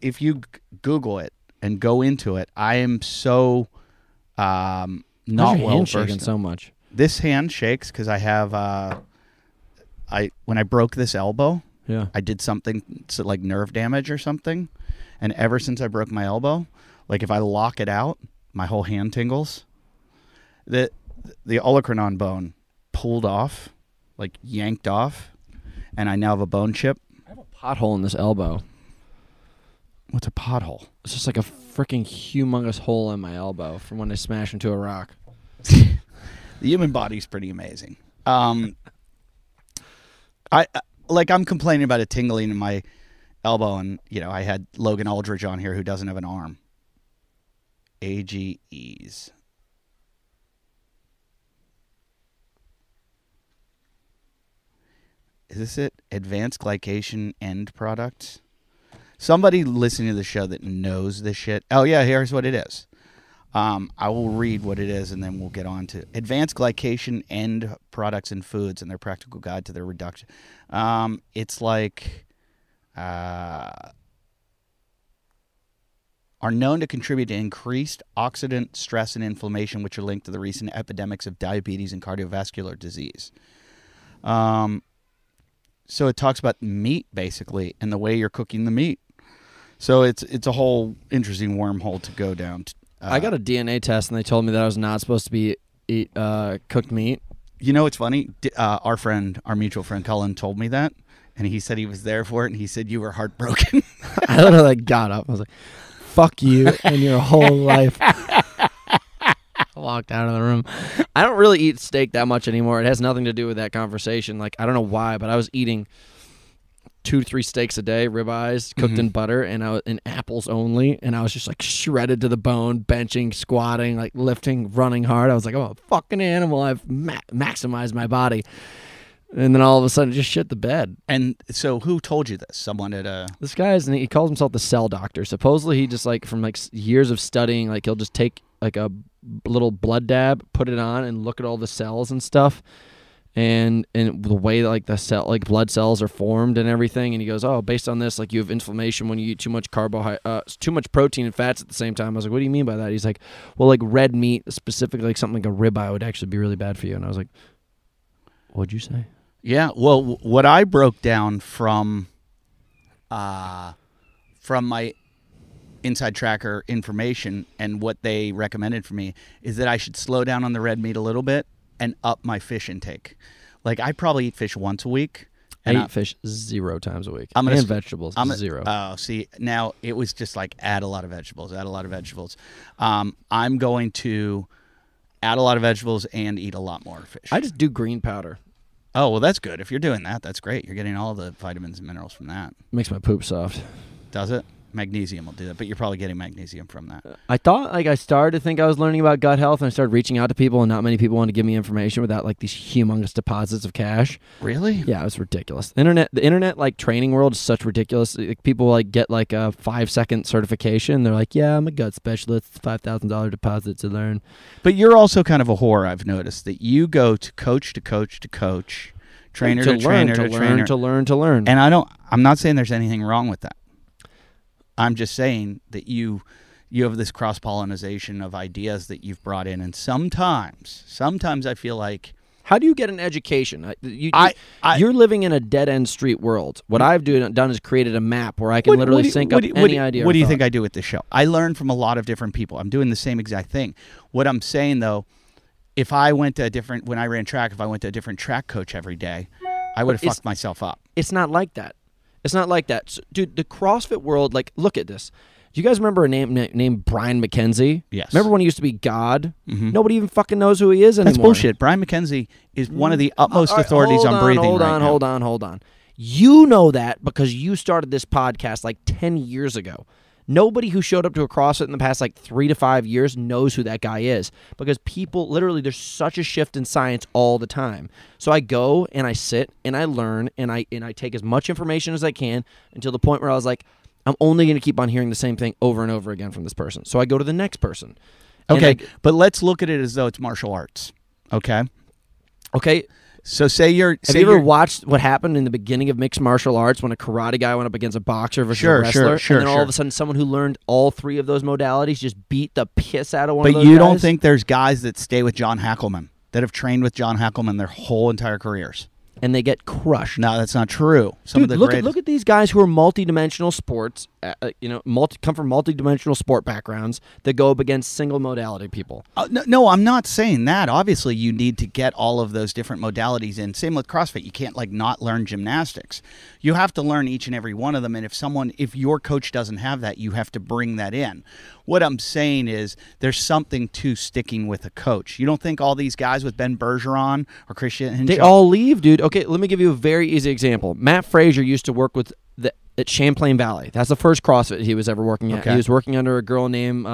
Speaker 1: Google it and go into it, I am so not well versed.
Speaker 2: So much.
Speaker 1: This hand shakes because I have when I broke this elbow, I did something like nerve damage or something, and ever since I broke my elbow, like if I lock it out, my whole hand tingles. The olecranon bone pulled off, like yanked off, and I now have a bone chip.
Speaker 2: I have a pothole in this elbow.
Speaker 1: What's a pothole?
Speaker 2: It's just like a freaking humongous hole in my elbow from when I smashed into a rock.
Speaker 1: The human body's pretty amazing. I'm complaining about a tingling in my elbow, and I had Logan Aldridge on here who doesn't have an arm. AGEs. Is this it? Advanced glycation end products? Somebody listening to the show that knows this shit. Oh, yeah, here's what it is. I will read what it is, and then we'll get on to advanced glycation end products and foods and their practical guide to their reduction. It's like are known to contribute to increased oxidant stress and inflammation, which are linked to the recent epidemics of diabetes and cardiovascular disease. So it talks about meat, basically, and the way you're cooking the meat. So it's a whole interesting wormhole to go down.
Speaker 2: I got a DNA test, and they told me that I was not supposed to eat cooked meat.
Speaker 1: You know what's funny? Our mutual friend Cullen told me that, and he said he was there for it, and he said you were heartbroken.
Speaker 2: I literally got up. I was like, fuck you and your whole life. I walked out of the room. I don't really eat steak that much anymore. It has nothing to do with that conversation. Like, I don't know why, but I was eating 2 to 3 steaks a day, ribeyes, cooked in butter, and I was in apples only, and I was just like shredded to the bone, benching, squatting, like lifting, running hard. I was like, I'm a fucking animal. I've maximized my body. And then all of a sudden, just shit the bed.
Speaker 1: And so, who told you this? Someone at a.
Speaker 2: This guy he calls himself the cell doctor. Supposedly, he just like from like years of studying, like he'll just take like a little blood dab, put it on, and look at all the cells and stuff, and the way that like the cell, like blood cells are formed and everything. And he goes, oh, based on this, like you have inflammation when you eat too much too much protein and fats at the same time. I was like, what do you mean by that? He's like, well, like red meat, specifically like something like a ribeye, would actually be really bad for you. And I was like, what'd you say?
Speaker 1: Yeah, well, what I broke down from my Inside Tracker information and what they recommended for me is that I should slow down on the red meat a little bit and up my fish intake. Like, I probably eat fish once a week.
Speaker 2: I eat fish 0 times a week.
Speaker 1: And
Speaker 2: vegetables, 0.
Speaker 1: Oh, see, now it was just like add a lot of vegetables. I'm going to add a lot of vegetables and eat a lot more fish.
Speaker 2: I just do green powder.
Speaker 1: Oh, well, that's good. If you're doing that, that's great. You're getting all the vitamins and minerals from that.
Speaker 2: Makes my poop soft.
Speaker 1: Does it? Magnesium will do that, but you're probably getting magnesium from that.
Speaker 2: I thought, like, I started to think I was learning about gut health, and I started reaching out to people, and not many people wanted to give me information without, like, these humongous deposits of cash.
Speaker 1: Really?
Speaker 2: Yeah, it was ridiculous. The internet, like, training world is such ridiculous. Like, people, like, get, like, a 5-second certification. They're like, yeah, I'm a gut specialist. $5,000 deposit to learn.
Speaker 1: But you're also kind of a whore, I've noticed, that you go to coach, trainer to trainer to trainer.
Speaker 2: To learn.
Speaker 1: And I'm not saying there's anything wrong with that. I'm just saying that you have this cross-pollination of ideas that you've brought in, and sometimes I feel like...
Speaker 2: How do you get an education? You're living in a dead-end street world. What I've done is created a map where I can literally sync up any idea.
Speaker 1: What do you think I do with this show? I learn from a lot of different people. I'm doing the same exact thing. What I'm saying, though, if I went to when I ran track, if I went to a different track coach every day, I would have fucked myself up.
Speaker 2: It's not like that. It's not like that. So, dude, the CrossFit world, like, look at this. Do you guys remember a name named Brian McKenzie?
Speaker 1: Yes.
Speaker 2: Remember when he used to be God?
Speaker 1: Mm-hmm.
Speaker 2: Nobody even fucking knows who he is anymore.
Speaker 1: That's bullshit. Brian McKenzie is one of the utmost authorities on breathing right now.
Speaker 2: Hold on. You know that because you started this podcast like 10 years ago. Nobody who showed up to a CrossFit in the past like 3 to 5 years knows who that guy is because people, literally, there's such a shift in science all the time. So I go and I sit and I learn and I take as much information as I can until the point where I was like, I'm only going to keep on hearing the same thing over and over again from this person. So I go to the next person.
Speaker 1: Okay, but let's look at it as though it's martial arts. Okay. So have you ever
Speaker 2: watched what happened in the beginning of mixed martial arts when a karate guy went up against a boxer versus a wrestler? And then all of a sudden someone who learned all 3 of those modalities just beat the piss out of one of those guys?
Speaker 1: But you don't think there's guys that stay with John Hackelman, that have trained with John Hackelman their whole entire careers?
Speaker 2: And they get crushed.
Speaker 1: No, that's not true.
Speaker 2: Look at these guys who are multi-dimensional sports, come from multi-dimensional sport backgrounds that go up against single modality people.
Speaker 1: No, I'm not saying that. Obviously, you need to get all of those different modalities in. Same with CrossFit. You can't not learn gymnastics. You have to learn each and every one of them. And if your coach doesn't have that, you have to bring that in. What I'm saying is there's something to sticking with a coach. You don't think all these guys with Ben Bergeron or Christian Hinshaw,
Speaker 2: they all leave, dude. Okay, let me give you a very easy example. Matt Frazier used to work at Champlain Valley. That's the first CrossFit he was ever working at. Okay. He was working under a girl named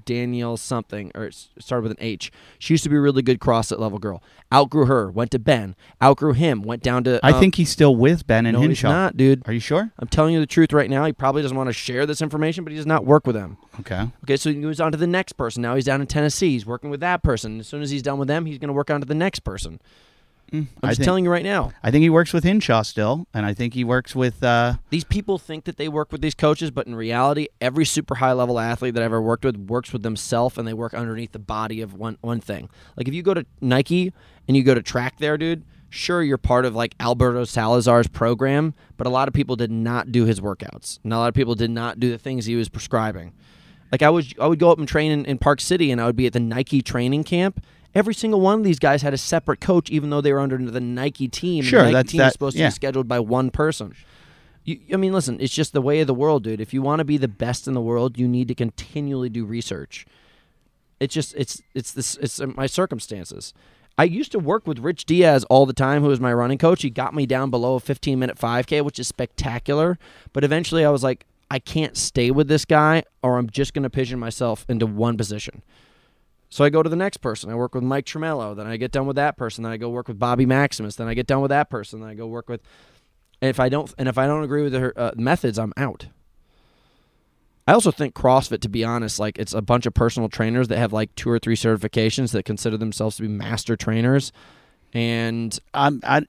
Speaker 2: Danielle something, or it started with an H. She used to be a really good CrossFit level girl. Outgrew her, went to Ben. Outgrew him, went down to...
Speaker 1: I think he's still with Ben and Hinshaw.
Speaker 2: He's not, dude.
Speaker 1: Are you sure?
Speaker 2: I'm telling you the truth right now. He probably doesn't want to share this information, but he does not work with them.
Speaker 1: Okay,
Speaker 2: so he moves on to the next person. Now he's down in Tennessee. He's working with that person. As soon as he's done with them, he's going to work on to the next person. I'm just telling you right now.
Speaker 1: I think he works with Hinshaw still, and I think he works with...
Speaker 2: These people think that they work with these coaches, but in reality, every super high-level athlete that I ever worked with works with themselves, and they work underneath the body of one thing. Like, if you go to Nike and you go to track there, dude, sure, you're part of, like, Alberto Salazar's program, but a lot of people did not do his workouts. And a lot of people did not do the things he was prescribing. Like, I would go up and train in Park City, and I would be at the Nike training camp. Every single one of these guys had a separate coach, even though they were under the Nike team.
Speaker 1: Sure,
Speaker 2: the Nike team is supposed to be scheduled by one person. Listen, it's just the way of the world, dude. If you want to be the best in the world, you need to continually do research. It's my circumstances. I used to work with Rich Diaz all the time, who was my running coach. He got me down below a 15-minute 5K, which is spectacular. But eventually I was like, I can't stay with this guy, or I'm just going to pigeon myself into one position. So I go to the next person. I work with Mike Tremello. Then I get done with that person. Then I go work with Bobby Maximus. Then I get done with that person. Then I go work with. And if I don't agree with her methods, I'm out. I also think CrossFit, to be honest, like it's a bunch of personal trainers that have like 2 or 3 certifications that consider themselves to be master trainers. And
Speaker 1: I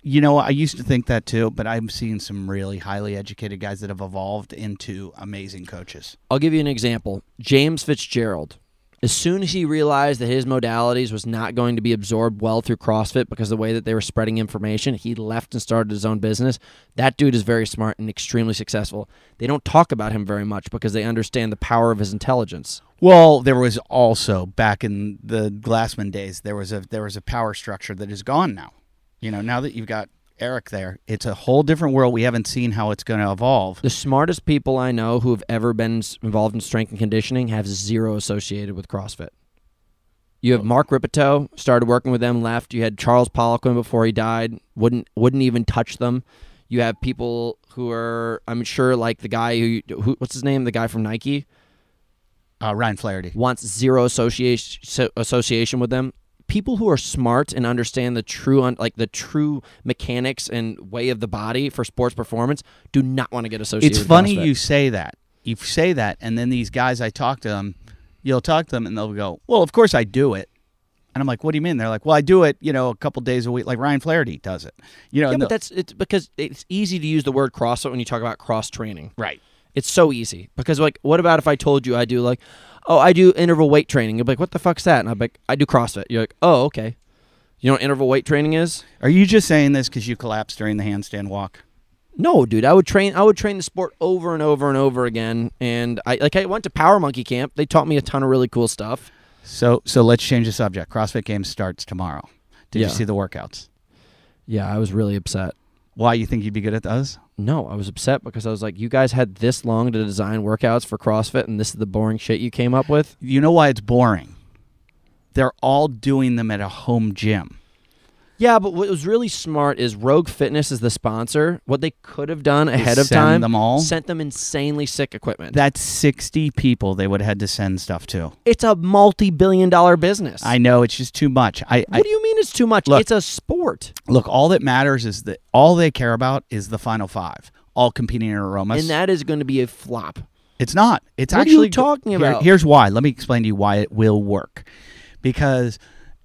Speaker 1: used to think that too, but I'm seeing some really highly educated guys that have evolved into amazing coaches.
Speaker 2: I'll give you an example. James Fitzgerald. As soon as he realized that his modalities was not going to be absorbed well through CrossFit because of the way that they were spreading information, he left and started his own business. That dude is very smart and extremely successful. They don't talk about him very much because they understand the power of his intelligence.
Speaker 1: Well, there was also, back in the Glassman days, there was a power structure that is gone now. Now that you've got Eric there, it's a whole different world. We haven't seen how it's going to evolve.
Speaker 2: The smartest people I know who have ever been involved in strength and conditioning have zero associated with CrossFit. You have Mark Ripito, started working with them, left. You had Charles Poliquin before he died, wouldn't even touch them. You have people who are, I'm sure, like the guy who what's his name, the guy from Nike?
Speaker 1: Ryan Flaherty.
Speaker 2: Wants zero association with them. People who are smart and understand the true mechanics and way of the body for sports performance do not want to get associated with CrossFit.
Speaker 1: It's funny you say that. You say that, and then these guys, I talk to them, you'll talk to them, and they'll go, well, of course I do it. And I'm like, what do you mean? They're like, well, I do it, a couple days a week, like Ryan Flaherty does it.
Speaker 2: Yeah, but it's because it's easy to use the word CrossFit when you talk about cross-training.
Speaker 1: Right.
Speaker 2: It's so easy. Because, what about if I told you I do, I do interval weight training. You'll be like, what the fuck's that? And I'll be like, I do CrossFit. You're like, oh, okay. You know what interval weight training is?
Speaker 1: Are you just saying this because you collapsed during the handstand walk?
Speaker 2: No, dude. I would train the sport over and over and over again. And I went to Power Monkey Camp. They taught me a ton of really cool stuff.
Speaker 1: So let's change the subject. CrossFit Games starts tomorrow. Did you see the workouts?
Speaker 2: Yeah, I was really upset.
Speaker 1: Why? You think you'd be good at those?
Speaker 2: No, I was upset because I was like, you guys had this long to design workouts for CrossFit, and this is the boring shit you came up with?
Speaker 1: You know why it's boring? They're all doing them at a home gym.
Speaker 2: Yeah, but what was really smart is Rogue Fitness is the sponsor. What they could have done ahead of time, sent them insanely sick equipment.
Speaker 1: That's 60 people they would have had to send stuff to.
Speaker 2: It's a multi-billion-dollar business.
Speaker 1: I know, it's just too much.
Speaker 2: What do you mean it's too much?
Speaker 1: Look,
Speaker 2: it's a sport.
Speaker 1: Look, all that matters is that all they care about is the final 5, all competing in aromas.
Speaker 2: And that is going to be a flop.
Speaker 1: It's not. It's
Speaker 2: what
Speaker 1: actually.
Speaker 2: What are you talking about?
Speaker 1: Here's why. Let me explain to you why it will work. Because...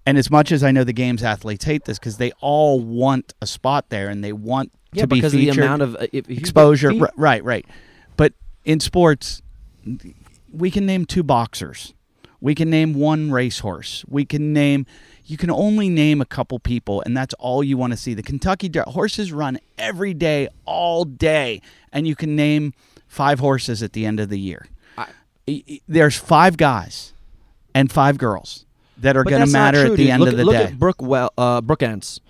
Speaker 1: And as much as I know the games athletes hate this because they all want a spot there and they want to be featured.
Speaker 2: Because of the amount of
Speaker 1: exposure. Right. But in sports, we can name 2 boxers. We can name 1 racehorse. You can only name a couple people, and that's all you want to see. The Kentucky horses run every day, all day, and you can name 5 horses at the end of the year. There's 5 guys and 5 girls that are going to matter at the end of the day.
Speaker 2: Look at Brooke Ence.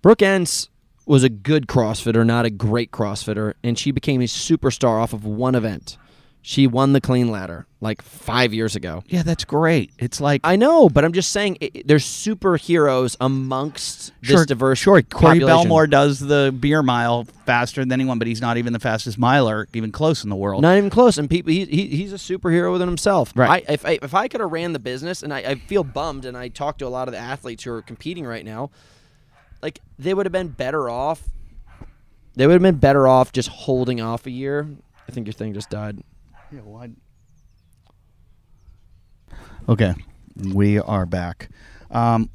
Speaker 2: Brooke Ence was a good CrossFitter, not a great CrossFitter, and she became a superstar off of one event. She won the clean ladder 5 years ago.
Speaker 1: Yeah, that's great. It's like...
Speaker 2: I know, but I'm just saying there's superheroes amongst this diverse
Speaker 1: Corey
Speaker 2: population.
Speaker 1: Belmore does the beer mile faster than anyone, but he's not even the fastest miler, even close in the world.
Speaker 2: Not even close, and people, he's a superhero within himself.
Speaker 1: Right.
Speaker 2: If I could have ran the business, and I feel bummed, and I talk to a lot of the athletes who are competing right now, they would have been better off. They would have been better off just holding off a year. I think your thing just died.
Speaker 1: Yeah, well, okay, we are back.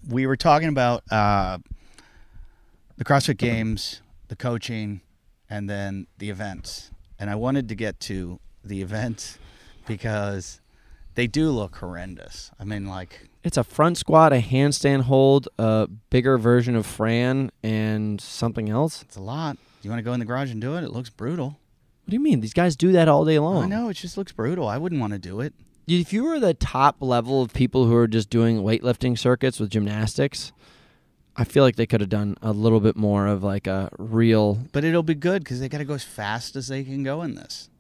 Speaker 1: We were talking about the CrossFit Games, the coaching, and then the events. And I wanted to get to the events because they do look horrendous. I mean,
Speaker 2: it's a front squat, a handstand hold, a bigger version of Fran, and something else.
Speaker 1: It's a lot. You want to go in the garage and do it? It looks brutal.
Speaker 2: What do you mean? These guys do that all day long.
Speaker 1: I know. It just looks brutal. I wouldn't want to do it.
Speaker 2: If you were the top level of people who are just doing weightlifting circuits with gymnastics, I feel like they could have done a little bit more of a real...
Speaker 1: But it'll be good because they got to go as fast as they can go in this.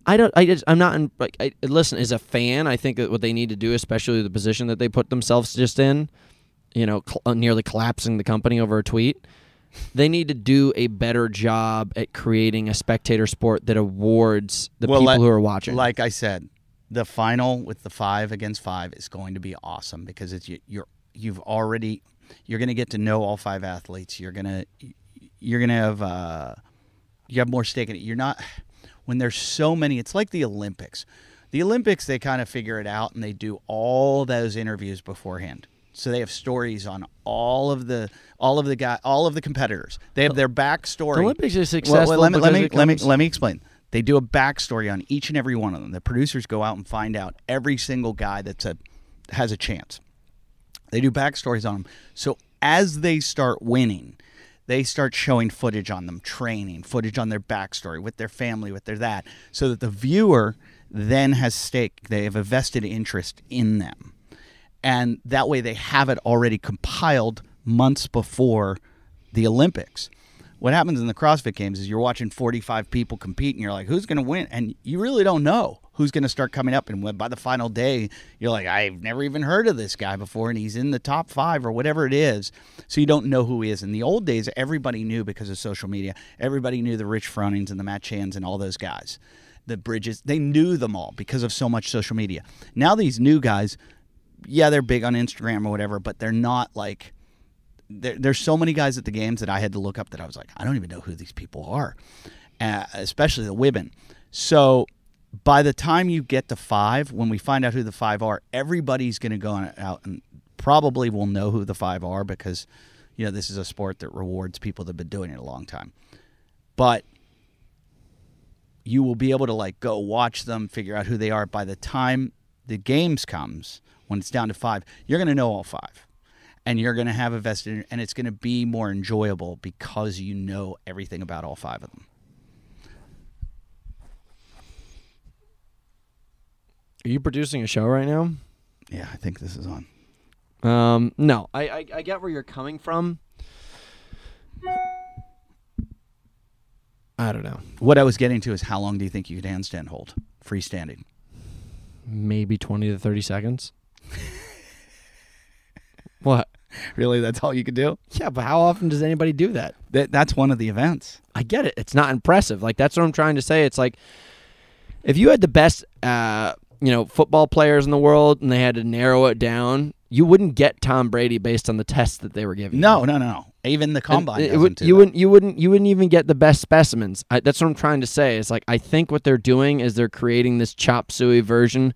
Speaker 2: Listen, as a fan, I think that what they need to do, especially the position that they put themselves just in, nearly collapsing the company over a tweet, they need to do a better job at creating a spectator sport that awards the people who are watching.
Speaker 1: Like I said, the final with the 5 against 5 is going to be awesome because it's you're going to get to know all 5 athletes. You're going to have you have more stake in it. You're not when there's so many. It's like the Olympics. The Olympics, they kind of figure it out and they do all those interviews beforehand. So they have stories on all of the competitors. They have their backstory.
Speaker 2: The Olympics is successful.
Speaker 1: Let me explain. They do a backstory on each and every one of them. The producers go out and find out every single guy has a chance. They do backstories on them. So as they start winning, they start showing footage on them, training, footage on their backstory, with their family, with their that, so that the viewer then has stake. They have a vested interest in them. And that way they have it already compiled months before the Olympics. What happens in the CrossFit Games is you're watching 45 people compete, and you're like, who's going to win? And you really don't know who's going to start coming up. And by the final day, you're like, I've never even heard of this guy before, and he's in the top 5 or whatever it is. So you don't know who he is. In the old days, everybody knew because of social media. Everybody knew the Rich Fronings and the Matt Chans and all those guys. The Bridges, they knew them all because of so much social media. Now these new guys, yeah, they're big on Instagram or whatever, but they're not like... There's so many guys at the games that I had to look up that I was like, I don't even know who these people are, especially the women. So by the time you get to 5, when we find out who the 5 are, everybody's going to go out and probably will know who the 5 are because, this is a sport that rewards people that have been doing it a long time. But you will be able to go watch them, figure out who they are. By the time the games comes, when it's down to 5, you're going to know all 5. And you're going to have a vested, and it's going to be more enjoyable because you know everything about all 5 of them.
Speaker 2: Are you producing a show right now?
Speaker 1: Yeah, I think this is on.
Speaker 2: No, I get where you're coming from. I don't know.
Speaker 1: What I was getting to is how long do you think you could handstand hold freestanding?
Speaker 2: Maybe 20 to 30 seconds. What?
Speaker 1: Really, that's all you could do?
Speaker 2: Yeah, but how often does anybody do that?
Speaker 1: That's one of the events.
Speaker 2: I get it. It's not impressive. That's what I'm trying to say. It's like if you had the best, football players in the world and they had to narrow it down, you wouldn't get Tom Brady based on the tests that they were giving.
Speaker 1: No. Even the combine.
Speaker 2: You wouldn't even get the best specimens. That's what I'm trying to say. It's I think what they're doing is they're creating this chop suey version.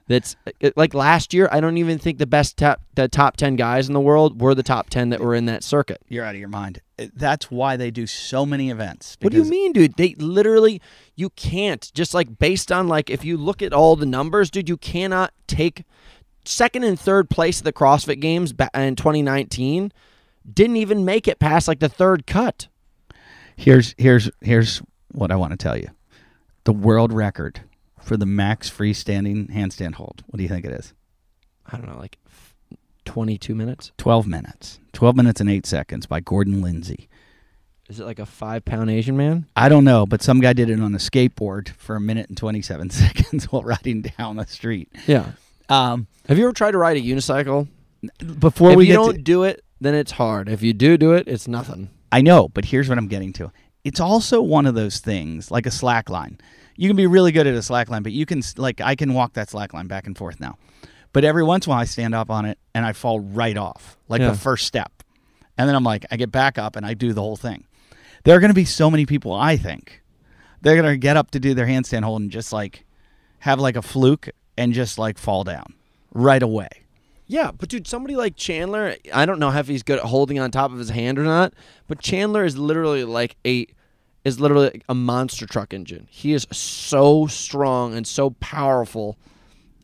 Speaker 2: That's like last year. I don't even think the top 10 guys in the world were the top 10 that were in that circuit.
Speaker 1: You're out of your mind. That's why they do so many events.
Speaker 2: What do you mean, dude? They literally, you can't just based on if you look at all the numbers, dude, you cannot take second and third place at the CrossFit Games in 2019. Didn't even make it past the third cut.
Speaker 1: Here's what I want to tell you. The world record for the max freestanding handstand hold. What do you think it is?
Speaker 2: I don't know, 22 minutes?
Speaker 1: 12 minutes. 12 minutes and 8 seconds by Gordon Lindsay.
Speaker 2: Is it a 5-pound Asian man?
Speaker 1: I don't know, but some guy did it on a skateboard for 1 minute and 27 seconds while riding down the street.
Speaker 2: Yeah. Have you ever tried to ride a unicycle?
Speaker 1: If
Speaker 2: you don't do it, then it's hard. If you do it, it's nothing.
Speaker 1: I know, but here's what I'm getting to. It's also one of those things, like a slack line. You can be really good at a slack line, but you can, I can walk that slack line back and forth now. But every once in a while I stand up on it and I fall right off, the first step. And then I get back up and I do the whole thing. There are going to be so many people, I think, they're going to get up to do their handstand hold and just have a fluke and just fall down right away.
Speaker 2: Yeah, but dude, somebody like Chandler, I don't know if he's good at holding on top of his hand or not, but Chandler is literally a monster truck engine. He is so strong and so powerful.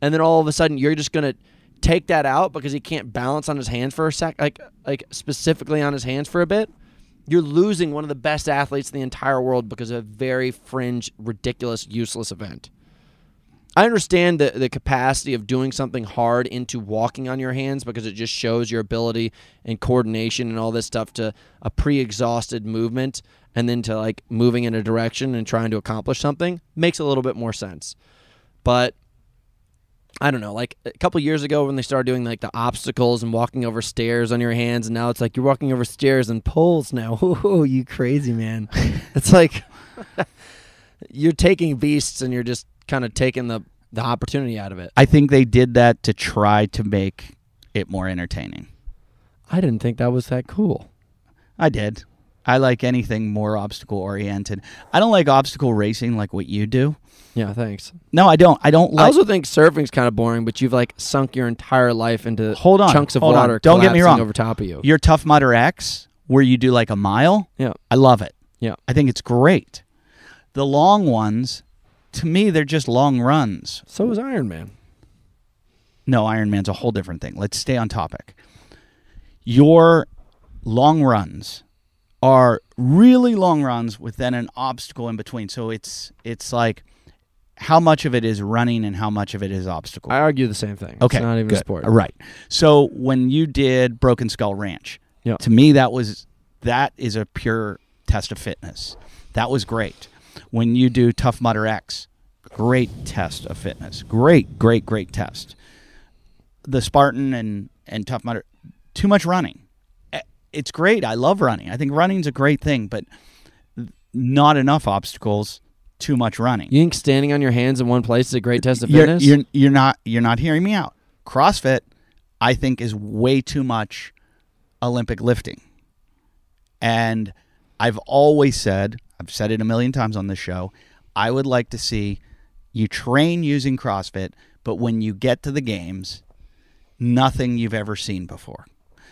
Speaker 2: And then all of a sudden you're just going to take that out because he can't balance on his hands for a sec, specifically on his hands for a bit. You're losing one of the best athletes in the entire world because of a very fringe, ridiculous, useless event. I understand the capacity of doing something hard into walking on your hands because it just shows your ability and coordination and all this stuff to a pre-exhausted movement and then to moving in a direction and trying to accomplish something makes a little bit more sense. But I don't know, a couple years ago when they started doing the obstacles and walking over stairs on your hands, and now it's you're walking over stairs and poles now. Oh, you crazy, man. It's you're taking beasts and you're just kind of taking the the opportunity out of it.
Speaker 1: I think they did that to try to make it more entertaining.
Speaker 2: I didn't think that was that cool.
Speaker 1: I did. I like anything more obstacle-oriented. I don't like obstacle racing like what you do.
Speaker 2: Yeah, thanks.
Speaker 1: No, I don't. I don't like...
Speaker 2: I also think surfing's kind of boring, but you've like sunk your entire life into chunks of water
Speaker 1: Don't get me wrong.
Speaker 2: over top of you.
Speaker 1: Your Tough Mudder X, where you do like a mile,
Speaker 2: Yeah.
Speaker 1: I love it.
Speaker 2: Yeah.
Speaker 1: I think it's great. The long ones, to me, they're just long runs.
Speaker 2: So is Ironman.
Speaker 1: No, Ironman's a whole different thing. Let's stay on topic. Your long runs are really long runs with then an obstacle in between. So it's like how much of it is running and how much of it is obstacle.
Speaker 2: I argue the same thing.
Speaker 1: Okay,
Speaker 2: It's not even
Speaker 1: good.
Speaker 2: a sport.
Speaker 1: Right. So when you did Broken Skull Ranch,
Speaker 2: Yeah.
Speaker 1: to me that is a pure test of fitness. That was great. When you do Tough Mudder X, great test of fitness. Great test. The Spartan and Tough Mudder, too much running. It's great. I love running. I think running's a great thing, but not enough obstacles, too much running.
Speaker 2: You think standing on your hands in one place is a great test of fitness?
Speaker 1: You're not hearing me out. CrossFit, I think, is way too much Olympic lifting. And I've always said, I've said it a million times on this show, I would like to see you train using CrossFit, but when you get to the games, nothing you've ever seen before.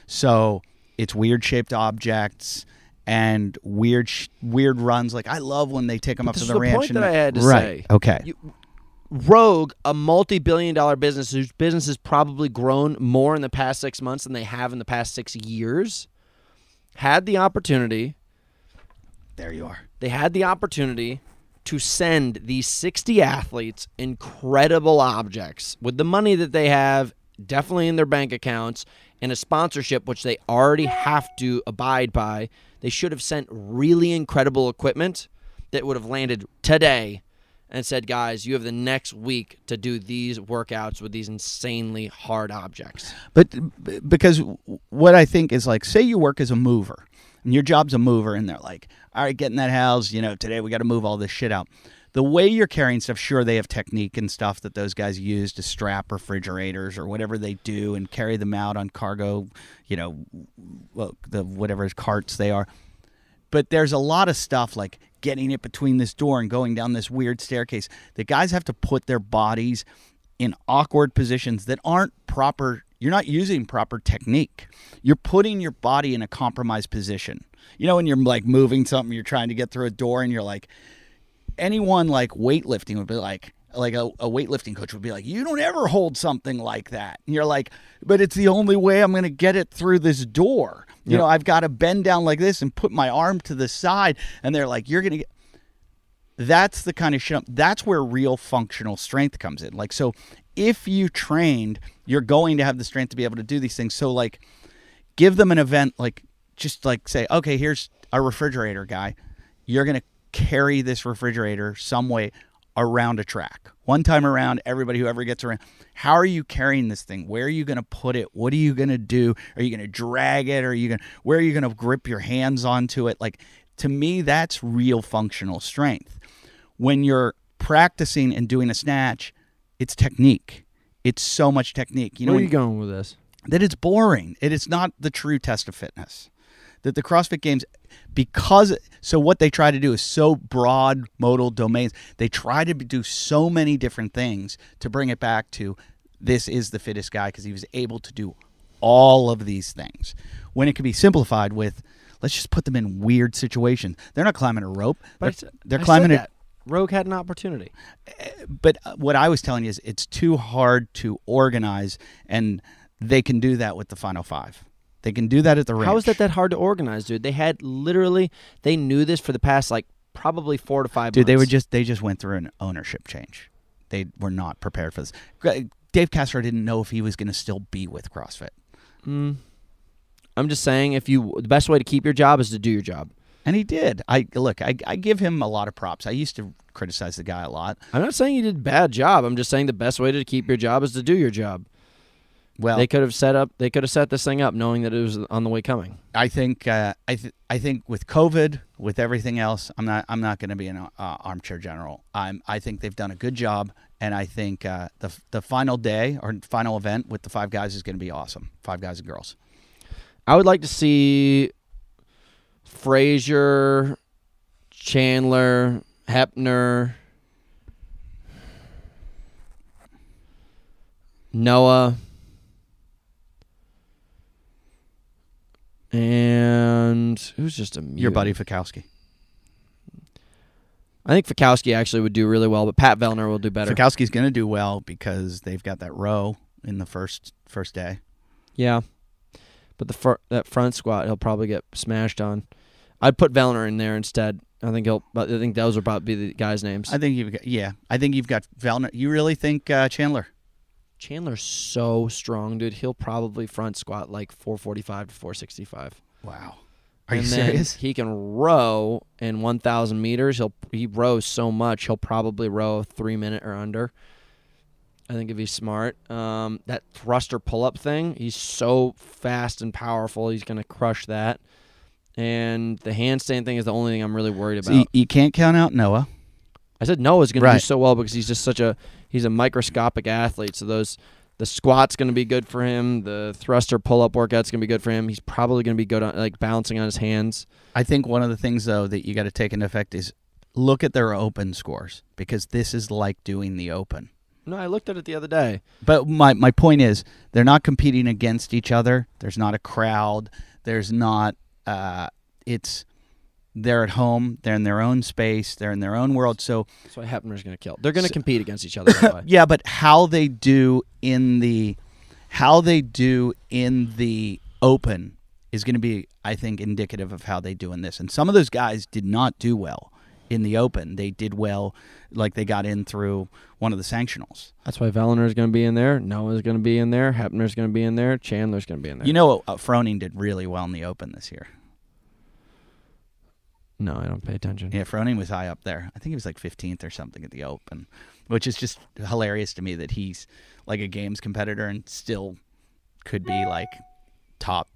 Speaker 1: So it's weird-shaped objects and weird runs. Like, I love when they take them up to the ranch.
Speaker 2: This is the point that I had to
Speaker 1: say. Okay.
Speaker 2: Rogue, a multi-billion-dollar business whose business has probably grown more in the past 6 months than they have in the past 6 years, had the opportunity.
Speaker 1: There you are.
Speaker 2: They had the opportunity to send these 60 athletes incredible objects with the money that they have definitely in their bank accounts and a sponsorship which they already have to abide by. They should have sent really incredible equipment that would have landed today and said, guys, you have the next week to do these workouts with these insanely hard objects.
Speaker 1: But because what I think is, like, say you work as a mover and your job's a mover and they're like, all right, get in that house, today we got to move all this shit out. The way you're carrying stuff, sure, they have technique and stuff that those guys use to strap refrigerators or whatever they do and carry them out on cargo, whatever carts they are. But there's a lot of stuff like getting it between this door and going down this weird staircase. The guys have to put their bodies in awkward positions that aren't proper. You're not using proper technique. You're putting your body in a compromised position. When you're like moving something, you're trying to get through a door and you're like, anyone like weightlifting would be like a weightlifting coach would be like, you don't ever hold something like that. And you're like, but it's the only way I'm going to get it through this door.
Speaker 2: Yep.
Speaker 1: I've got to bend down like this and put my arm to the side. And they're like, you're going to get... That's the kind of shit. That's where real functional strength comes in. Like, so if you trained, you're going to have the strength to be able to do these things. So like, give them an event, like just like say, okay, here's a refrigerator guy. You're going to carry this refrigerator some way around a track. One time around, everybody who ever gets around. How are you carrying this thing? Where are you going to put it? What are you going to do? Are you going to drag it? Where are you going to grip your hands onto it? Like, to me, that's real functional strength. When you're practicing and doing a snatch, it's technique. It's so much technique.
Speaker 2: Where are you going with this?
Speaker 1: That it's boring. It is not the true test of fitness. That the CrossFit Games, so what they try to do is so broad modal domains. They try to do so many different things to bring it back to this is the fittest guy because he was able to do all of these things. When it can be simplified with, let's just put them in weird situations. They're not climbing a rope. They're climbing it.
Speaker 2: Rogue had an opportunity.
Speaker 1: But what I was telling you is it's too hard to organize, and they can do that with the Final Five. They can do that at the ranch.
Speaker 2: How is that hard to organize, dude? They had they knew this for the past probably 4 to 5 months.
Speaker 1: Dude, they just went through an ownership change. They were not prepared for this. Dave Castro didn't know if he was going to still be with CrossFit.
Speaker 2: I'm just saying, the best way to keep your job is to do your job.
Speaker 1: And he did. I give him a lot of props. I used to criticize the guy a lot.
Speaker 2: I'm not saying he did a bad job. I'm just saying the best way to keep your job is to do your job. Well, they could have set this thing up knowing that it was on the way coming.
Speaker 1: I think I think with COVID, with everything else, I'm not going to be an armchair general. I think they've done a good job, And I think the final day or final event with the 5 guys is going to be awesome. 5 guys and girls.
Speaker 2: I would like to see Frazier, Chandler, Hepner, Noah, and who's just a mute?
Speaker 1: Your buddy Fikowski.
Speaker 2: I think Fikowski actually would do really well, but Pat Vellner will do better.
Speaker 1: Fikowski's going to do well because they've got that row in the first day.
Speaker 2: Yeah, but that front squat he'll probably get smashed on. I'd put Vellner in there instead. I think those will probably be the guys' names.
Speaker 1: I think you've got Vellner. You really think Chandler?
Speaker 2: Chandler's so strong, dude. He'll probably front squat like 445 to 465.
Speaker 1: Wow. Are you serious?
Speaker 2: He can row in 1,000 meters. He rows so much, he'll probably row 3 minute or under. I think if he's smart. That thruster pull-up thing, he's so fast and powerful. He's going to crush that. And the handstand thing is the only thing I'm really worried about.
Speaker 1: So you can't count out Noah.
Speaker 2: I said Noah's going to do so well because he's just he's a microscopic athlete. So the squat's going to be good for him. The thruster pull-up workout's going to be good for him. He's probably going to be good on like balancing on his hands.
Speaker 1: I think one of the things, though, that you got to take into effect is look at their open scores because this is like doing the open.
Speaker 2: No, I looked at it the other day.
Speaker 1: But my point is they're not competing against each other. There's not a crowd. There's not they're at home. They're in their own space. They're in their own world. So
Speaker 2: that's why Hepner's going to kill. They're going to compete against each other. By the way.
Speaker 1: Yeah, but how they do in the open is going to be, I think, indicative of how they do in this. And some of those guys did not do well in the open. They did well, like they got in through one of the sanctionals.
Speaker 2: That's why Vellner's going to be in there. Noah's going to be in there. Hepner's going to be in there. Chandler's going to be in there.
Speaker 1: You know, Froning did really well in the open this year.
Speaker 2: No, I don't pay attention.
Speaker 1: Yeah, Froning was high up there. I think he was like 15th or something at the Open, which is just hilarious to me that he's like a games competitor and still could be like top,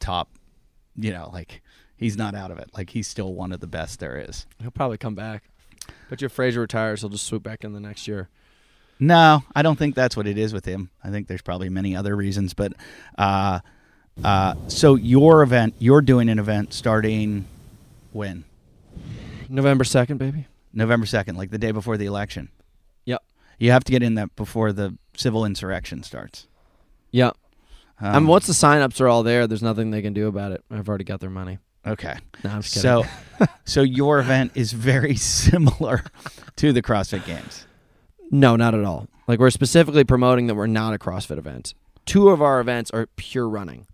Speaker 1: like he's not out of it. Like he's still one of the best there is.
Speaker 2: He'll probably come back. But if Frazier retires, he'll just swoop back in the next year.
Speaker 1: No, I don't think that's what it is with him. I think there's probably many other reasons. But so your event, you're doing an event starting when?
Speaker 2: November 2nd, baby.
Speaker 1: November 2nd, like the day before the election.
Speaker 2: Yep.
Speaker 1: You have to get in that before the civil insurrection starts.
Speaker 2: Yep. Once the sign-ups are all there, there's nothing they can do about it. I've already got their money.
Speaker 1: Okay.
Speaker 2: No, I'm just kidding.
Speaker 1: So your event is very similar to the CrossFit Games.
Speaker 2: No, not at all. Like we're specifically promoting that we're not a CrossFit event. 2 of our events are pure running.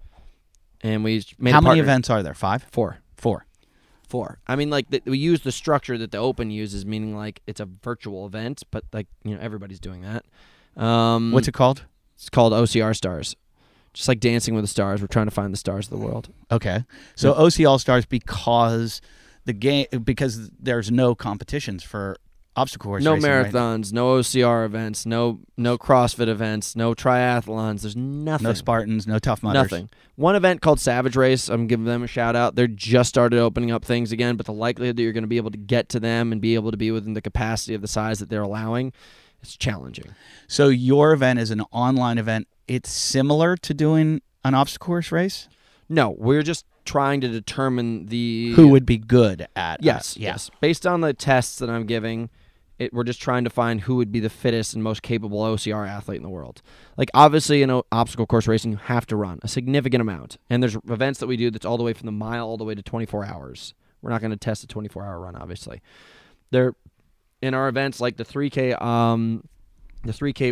Speaker 2: And we made
Speaker 1: How many events are there? 5?
Speaker 2: 4.
Speaker 1: 4.
Speaker 2: 4. I mean, like we use the structure that the Open uses, meaning like it's a virtual event, but like everybody's doing that.
Speaker 1: What's it called?
Speaker 2: It's called OCR Stars. Just like Dancing with the Stars, we're trying to find the stars of the world.
Speaker 1: Okay, so OCR Stars because there's no competitions for obstacle course
Speaker 2: no
Speaker 1: racing,
Speaker 2: marathons,
Speaker 1: right?
Speaker 2: no OCR events, no CrossFit events, no triathlons. There's nothing.
Speaker 1: No Spartans, no Tough Mudders.
Speaker 2: Nothing. One event called Savage Race. I'm giving them a shout out. They're just started opening up things again, but the likelihood that you're going to be able to get to them and be able to be within the capacity of the size that they're allowing, it's challenging.
Speaker 1: So your event is an online event. It's similar to doing an obstacle course race?
Speaker 2: No, we're just trying to determine
Speaker 1: who would be good at
Speaker 2: yes. Based on the tests that I'm giving, we're just trying to find who would be the fittest and most capable OCR athlete in the world. Like, obviously, in obstacle course racing, you have to run a significant amount. And there's events that we do that's all the way from the mile all the way to 24 hours. We're not going to test a 24-hour run, obviously. They're in our events, like the 3K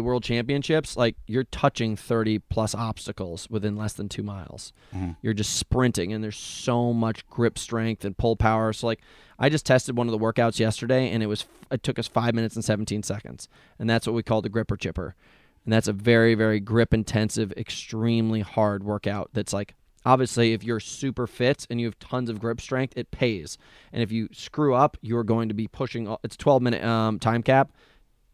Speaker 2: World Championships, like you're touching 30-plus obstacles within less than 2 miles. Mm-hmm. You're just sprinting, and there's so much grip strength and pull power. So, like, I just tested one of the workouts yesterday, and it took us 5 minutes and 17 seconds, and that's what we call the gripper chipper. And that's a very, very grip-intensive, extremely hard workout that's like, obviously, if you're super fit and you have tons of grip strength, it pays. And if you screw up, you're going to be pushing. It's a 12-minute time cap.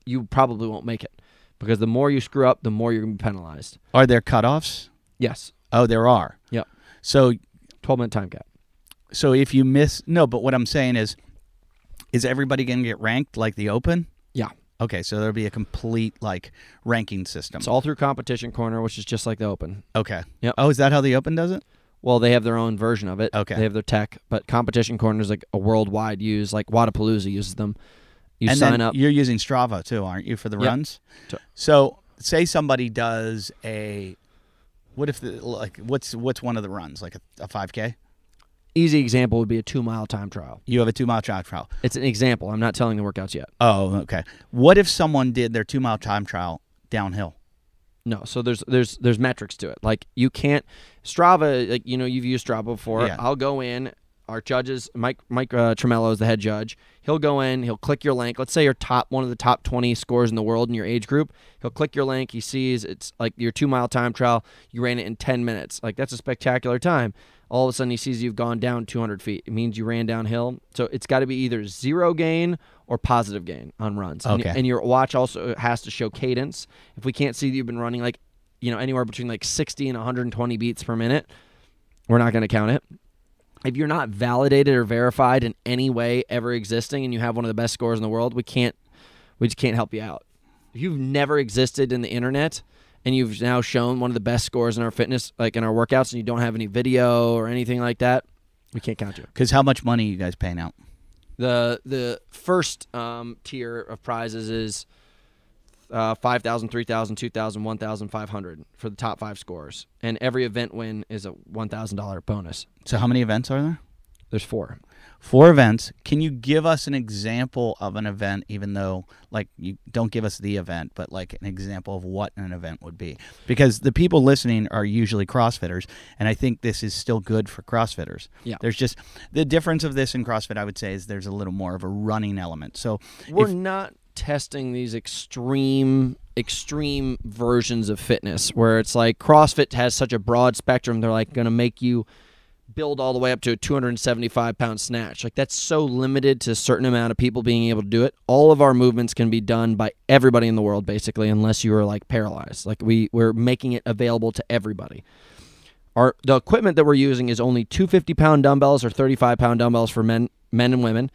Speaker 2: You probably won't make it because the more you screw up, the more you're going to be penalized.
Speaker 1: Are there cutoffs?
Speaker 2: Yes.
Speaker 1: Oh, there are.
Speaker 2: Yep.
Speaker 1: So
Speaker 2: 12-minute time cap.
Speaker 1: So if you miss, no, but what I'm saying is everybody going to get ranked like the Open?
Speaker 2: Yeah.
Speaker 1: Okay, so there'll be a complete like ranking system.
Speaker 2: It's all through Competition Corner, which is just like the Open.
Speaker 1: Okay.
Speaker 2: Yep.
Speaker 1: Oh, is that how the Open does it?
Speaker 2: Well, they have their own version of it.
Speaker 1: Okay.
Speaker 2: They have their tech, but Competition Corner is like a worldwide use. Like Wadapalooza uses them. You
Speaker 1: and
Speaker 2: sign
Speaker 1: then
Speaker 2: up.
Speaker 1: You're using Strava too, aren't you, for the
Speaker 2: Yep.
Speaker 1: runs? So say somebody does what's one of the runs, like a 5K?
Speaker 2: Easy example would be a 2-mile time trial.
Speaker 1: You have a 2-mile time trial.
Speaker 2: It's an example. I'm not telling the workouts yet.
Speaker 1: Oh, okay. What if someone did their 2-mile time trial downhill?
Speaker 2: No, so there's metrics to it. Like you can't Strava. Like you've used Strava before.
Speaker 1: Yeah.
Speaker 2: I'll go in. Our judges, Mike Tremello is the head judge. He'll go in. He'll click your link. Let's say you're one of the top 20 scores in the world in your age group. He'll click your link. He sees it's like your 2-mile time trial. You ran it in 10 minutes. Like that's a spectacular time. All of a sudden he sees you've gone down 200 feet. It means you ran downhill. So it's got to be either zero gain or positive gain on runs.
Speaker 1: Okay.
Speaker 2: And your watch also has to show cadence. If we can't see that you've been running like, anywhere between like 60 and 120 beats per minute, we're not going to count it. If you're not validated or verified in any way ever existing and you have one of the best scores in the world, we just can't help you out. If you've never existed in the internet and you've now shown one of the best scores in our fitness, like in our workouts, and you don't have any video or anything like that, we can't count you.
Speaker 1: Because how much money are you guys paying out?
Speaker 2: The first tier of prizes is $5,000, $3,000, $2,000, $1,500 for the top 5 scores, and every event win is a $1,000 bonus.
Speaker 1: So how many events are there?
Speaker 2: There's 4.
Speaker 1: 4 events. Can you give us an example of an event, even though, like, you don't give us the event, but, like, an example of what an event would be? Because the people listening are usually CrossFitters, and I think this is still good for CrossFitters.
Speaker 2: Yeah.
Speaker 1: There's just the difference of this in CrossFit, I would say, is there's a little more of a running element. So
Speaker 2: we're not testing these extreme versions of fitness where it's like CrossFit has such a broad spectrum. They're like going to make you build all the way up to a 275-pound snatch. Like that's so limited to a certain amount of people being able to do it. All of our movements can be done by everybody in the world, basically, unless you are like paralyzed. Like we're making it available to everybody. The equipment that we're using is only 250-pound dumbbells or 35-pound dumbbells for men and women,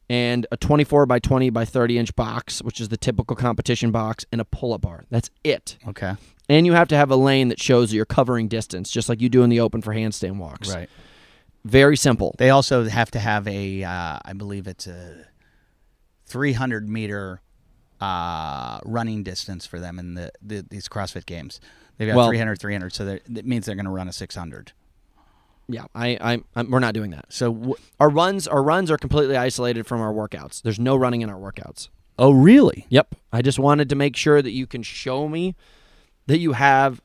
Speaker 2: and a 24 by 20 by 30-inch box, which is the typical competition box, and a pull-up bar. That's it.
Speaker 1: Okay.
Speaker 2: And you have to have a lane that shows that you're covering distance, just like you do in the Open for handstand walks.
Speaker 1: Right.
Speaker 2: Very simple.
Speaker 1: They also have to have I believe it's a 300-meter running distance for them in these CrossFit Games. They've got 300, so that means they're going to run a 600.
Speaker 2: Yeah, we're not doing that.
Speaker 1: So
Speaker 2: our runs are completely isolated from our workouts. There's no running in our workouts.
Speaker 1: Oh, really?
Speaker 2: Yep. I just wanted to make sure that you can show me that you have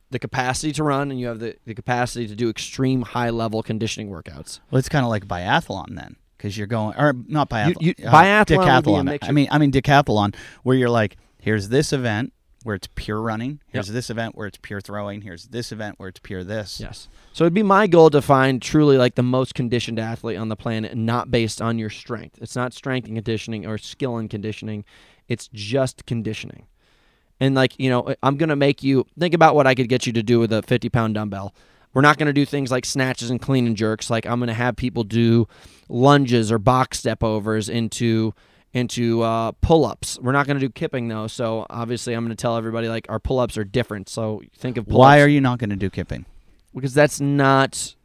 Speaker 2: the capacity to run and you have the capacity to do extreme high-level conditioning workouts.
Speaker 1: Well, it's kind of like biathlon then, because you're going, or not biathlon,
Speaker 2: biathlon would be a
Speaker 1: decathlon.
Speaker 2: mixture.
Speaker 1: I mean decathlon, where you're like, here's this event where it's pure running. Here's this event where it's pure throwing. Here's this event where it's pure this.
Speaker 2: Yes. So it'd be my goal to find truly like the most conditioned athlete on the planet, and not based on your strength. It's not strength and conditioning or skill and conditioning. It's just conditioning. And like, I'm going to make you think about what I could get you to do with a 50-pound dumbbell. We're not going to do things like snatches and clean and jerks. Like I'm going to have people do lunges or box step overs into pull-ups. We're not going to do kipping though, so obviously I'm going to tell everybody like our pull-ups are different. So think of pull-ups.
Speaker 1: Why are you not going to do kipping?
Speaker 2: Because it's not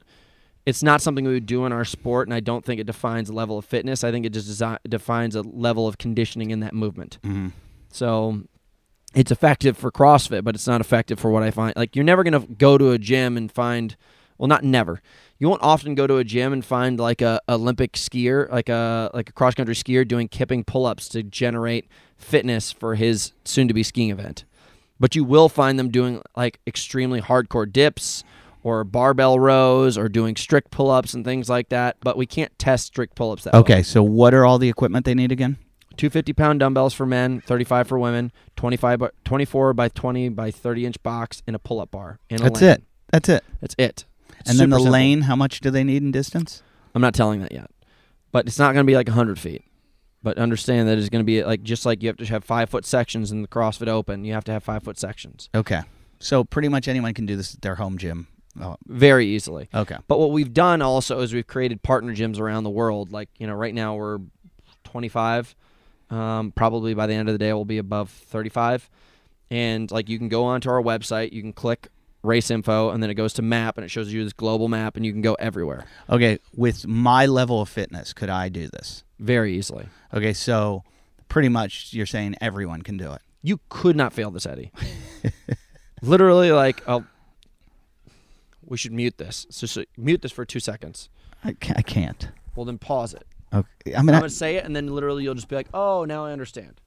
Speaker 2: something we would do in our sport, and I don't think it defines a level of fitness. I think it just defines a level of conditioning in that movement.
Speaker 1: Mm-hmm.
Speaker 2: So it's effective for CrossFit, but it's not effective for what I find. Like you're never going to go to a gym and find, well, not never. You won't often go to a gym and find like a Olympic skier, like a cross-country skier doing kipping pull-ups to generate fitness for his soon-to-be skiing event. But you will find them doing like extremely hardcore dips or barbell rows or doing strict pull-ups and things like that. But we can't test strict pull-ups that way.
Speaker 1: Okay, so what are all the equipment they need again?
Speaker 2: 250-pound dumbbells for men, 35 for women, 24 by 20 by 30-inch box, and a pull-up bar. And
Speaker 1: That's it.
Speaker 2: That's it.
Speaker 1: And then the lane, how much do they need in distance?
Speaker 2: I'm not telling that yet. But it's not going to be like 100 feet. But understand that it's going to be like just like you have to have 5-foot sections in the CrossFit Open. You have to have 5-foot sections.
Speaker 1: Okay. So pretty much anyone can do this at their home gym. Oh.
Speaker 2: Very easily.
Speaker 1: Okay.
Speaker 2: But what we've done also is we've created partner gyms around the world. Like, right now we're 25 Probably by the end of the day, we'll be above 35. And like you can go onto our website, you can click race info, and then it goes to map, and it shows you this global map, and you can go everywhere.
Speaker 1: Okay, with my level of fitness, could I do this?
Speaker 2: Very easily.
Speaker 1: Okay, so pretty much you're saying everyone can do it.
Speaker 2: You could not fail this, Eddie. Literally, like, we should mute this. So mute this for 2 seconds.
Speaker 1: I can't.
Speaker 2: Well, then pause it.
Speaker 1: Okay,
Speaker 2: I'm going to say it, and then literally you'll just be like, oh, now I understand.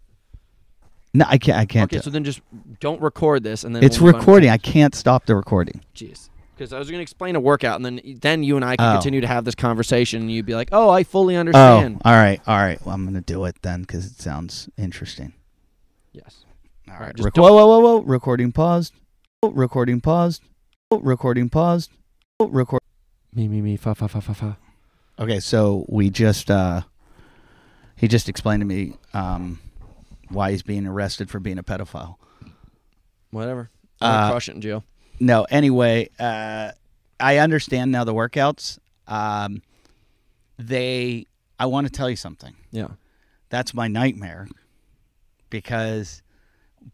Speaker 1: No, I can't.
Speaker 2: Okay, so then just don't record this, and then
Speaker 1: it's recording. I can't stop the recording.
Speaker 2: Jeez, because I was going to explain a workout, and then you and I can continue to have this conversation, and you'd be like, "Oh, I fully understand."
Speaker 1: Oh, all right. Well, I'm going to do it then because it sounds interesting.
Speaker 2: Yes.
Speaker 1: All right.
Speaker 2: Whoa.
Speaker 1: Recording paused. Recording paused. Recording paused. Record.
Speaker 2: Me. Fa.
Speaker 1: Okay, so we just he just explained to me why he's being arrested for being a pedophile.
Speaker 2: Whatever. I'll crush it in jail.
Speaker 1: No, anyway, I understand now the workouts. I want to tell you something.
Speaker 2: Yeah.
Speaker 1: That's my nightmare because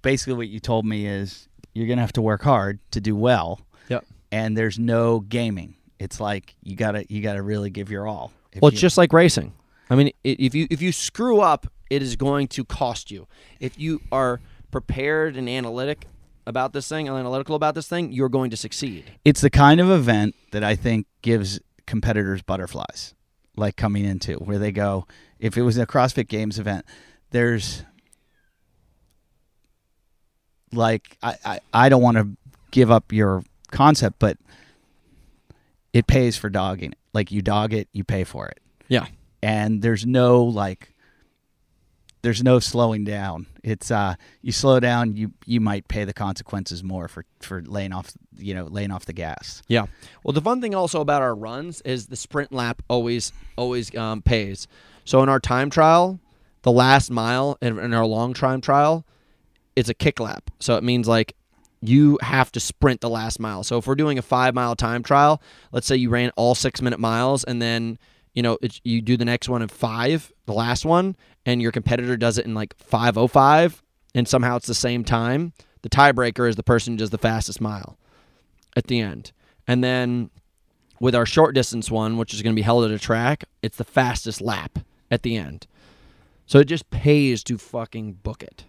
Speaker 1: basically what you told me is you're going to have to work hard to do well.
Speaker 2: Yep.
Speaker 1: And there's no gaming. It's like you got to really give your all.
Speaker 2: Well, it's just like racing. I mean, if you screw up, it is going to cost you. If you are prepared and analytical about this thing, you're going to succeed.
Speaker 1: It's the kind of event that I think gives competitors butterflies, like coming into where they go, if it was a CrossFit Games event, there's like, I don't want to give up your concept, but it pays for dogging it. Like you dog it, you pay for it.
Speaker 2: Yeah.
Speaker 1: And there's no slowing down. It's you slow down, you might pay the consequences more for laying off the gas.
Speaker 2: Yeah. Well, the fun thing also about our runs is the sprint lap always pays. So in our time trial, the last mile in our long time trial, it's a kick lap. So it means like you have to sprint the last mile. So if we're doing a 5-mile time trial, let's say you ran all 6-minute miles, and then you do the next one in 5, the last one, and your competitor does it in like 5:05, and somehow it's the same time. The tiebreaker is the person who does the fastest mile at the end. And then with our short distance one, which is going to be held at a track, it's the fastest lap at the end. So it just pays to fucking book it.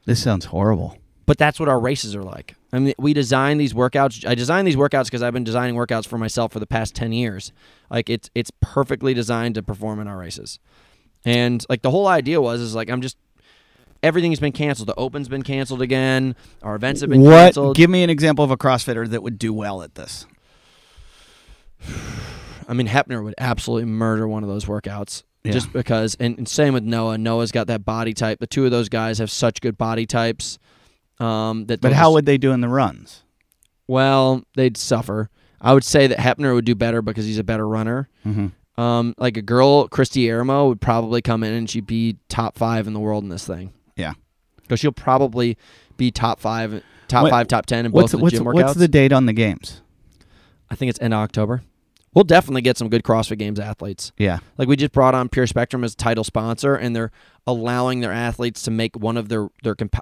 Speaker 1: This sounds horrible.
Speaker 2: But that's what our races are like. I mean, we design these workouts. I design these workouts because I've been designing workouts for myself for the past 10 years. Like it's perfectly designed to perform in our races. And like the whole idea is like everything's been canceled. The Open's been canceled again. Our events have been canceled.
Speaker 1: Give me an example of a CrossFitter that would do well at this.
Speaker 2: I mean, Hepner would absolutely murder one of those workouts. Yeah. Just because, and same with Noah. Noah's got that body type. The two of those guys have such good body types.
Speaker 1: But how would they do in the runs?
Speaker 2: Well, they'd suffer. I would say that Hepner would do better because he's a better runner.
Speaker 1: Mm-hmm.
Speaker 2: Like a girl, Christy Aramo, would probably come in and she'd be top 5 in the world in this thing.
Speaker 1: Yeah.
Speaker 2: Because she'll probably be top 5, top 10 in both the gym workouts.
Speaker 1: What's the date on the games?
Speaker 2: I think it's end of October. We'll definitely get some good CrossFit Games athletes.
Speaker 1: Yeah.
Speaker 2: Like we just brought on Pure Spectrum as title sponsor, and they're allowing their athletes to make one of their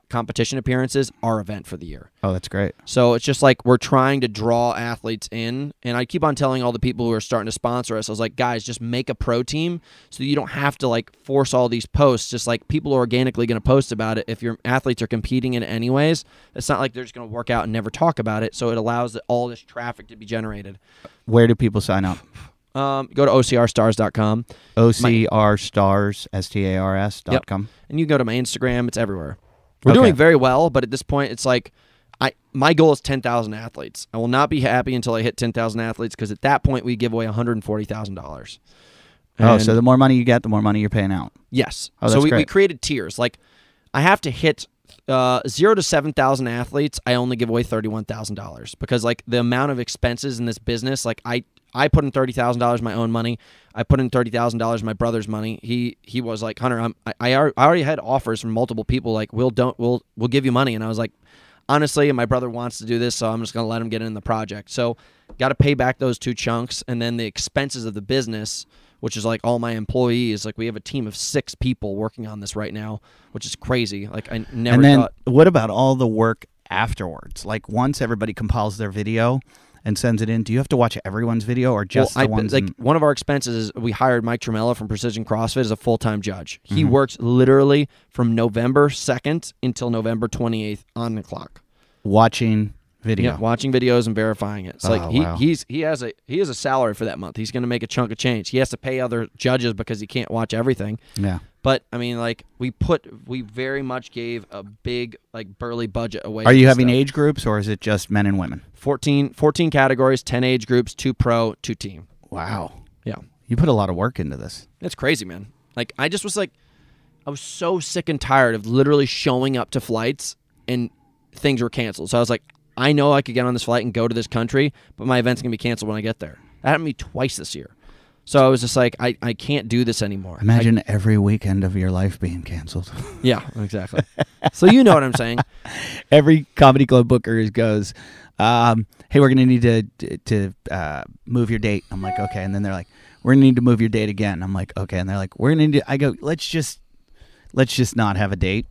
Speaker 2: competition appearances our event for the year.
Speaker 1: Oh, that's great.
Speaker 2: So it's just like we're trying to draw athletes in, and I keep on telling all the people who are starting to sponsor us, I was like, guys, just make a pro team so you don't have to like force all these posts. Just like people are organically going to post about it. If your athletes are competing in it anyways, it's not like they're just going to work out and never talk about it. So it allows all this traffic to be generated.
Speaker 1: Where do people sign up?
Speaker 2: Go to OCRstars.com.
Speaker 1: OCRstars, STARS.com.
Speaker 2: Yep. And you go to my Instagram. It's everywhere. We're doing very well, but at this point, it's like my goal is 10,000 athletes. I will not be happy until I hit 10,000 athletes because at that point, we give away $140,000.
Speaker 1: Oh, so the more money you get, the more money you're paying out.
Speaker 2: Yes.
Speaker 1: Oh,
Speaker 2: so
Speaker 1: that's
Speaker 2: we created tiers. Like I have to hit 0 to 7,000 athletes. I only give away $31,000 because like the amount of expenses in this business, like I put in $30,000 my own money. I put in $30,000 my brother's money. He was like, Hunter, I already had offers from multiple people like we'll give you money, and I was like, honestly, my brother wants to do this, so I'm just gonna let him get in the project. So got to pay back those 2 chunks, and then the expenses of the business, which is like all my employees. Like we have a team of 6 people working on this right now, which is crazy. Like I never
Speaker 1: And then
Speaker 2: thought.
Speaker 1: what about all the work afterwards? Like once everybody compiles their video and sends it in, do you have to watch everyone's video or just the ones?
Speaker 2: Like one of our expenses is we hired Mike Tremella from Precision CrossFit as a full-time judge. He works literally from November 2nd until November 28th on the clock.
Speaker 1: Watching video.
Speaker 2: Yeah, watching videos and verifying it. It's like
Speaker 1: wow.
Speaker 2: he has a salary for that month. He's going to make a chunk of change. He has to pay other judges because he can't watch everything.
Speaker 1: Yeah.
Speaker 2: But I mean, like we very much gave a big like burly budget away.
Speaker 1: Are you
Speaker 2: for
Speaker 1: having
Speaker 2: stuff.
Speaker 1: age groups or is it just men and women?
Speaker 2: 14 categories, 10 age groups, 2 pro, 2 team.
Speaker 1: Wow.
Speaker 2: Yeah.
Speaker 1: You put a lot of work into this.
Speaker 2: It's crazy, man. Like I just was like, I was so sick and tired of literally showing up to flights and things were canceled. So I was like, I know I could get on this flight and go to this country, but my event's going to be canceled when I get there. That happened to me twice this year. So I was just like, I can't do this anymore.
Speaker 1: Imagine every weekend of your life being canceled.
Speaker 2: Yeah, exactly. So you know what I'm saying.
Speaker 1: Every comedy club booker goes, hey, we're going to need to move your date. I'm like, okay. And then they're like, we're going to need to move your date again. I'm like, okay. And they're like, we're going to need to, I go, let's just not have a date.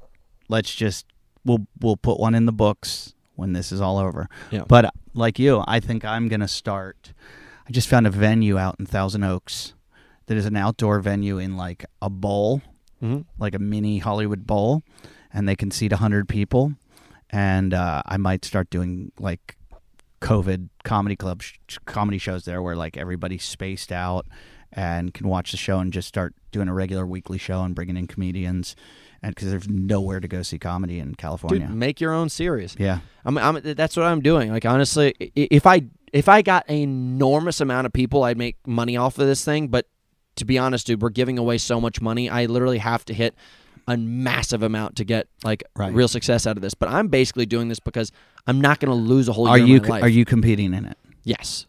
Speaker 1: We'll put one in the books when this is all over.
Speaker 2: Yeah.
Speaker 1: But like you, I think I'm going to start. I just found a venue out in Thousand Oaks that is an outdoor venue in like a bowl, like a mini Hollywood bowl, and they can seat 100 people. And I might start doing like COVID comedy club comedy shows there where like everybody's spaced out and can watch the show and just start doing a regular weekly show and bringing in comedians. And because there's nowhere to go see comedy in California.
Speaker 2: Dude, make your own series.
Speaker 1: Yeah.
Speaker 2: That's what I'm doing. Like honestly, if I got an enormous amount of people, I'd make money off of this thing. But to be honest, dude, we're giving away so much money. I literally have to hit a massive amount to get like real success out of this. But I'm basically doing this because I'm not going to lose a whole year of my life.
Speaker 1: Are you competing in it?
Speaker 2: Yes.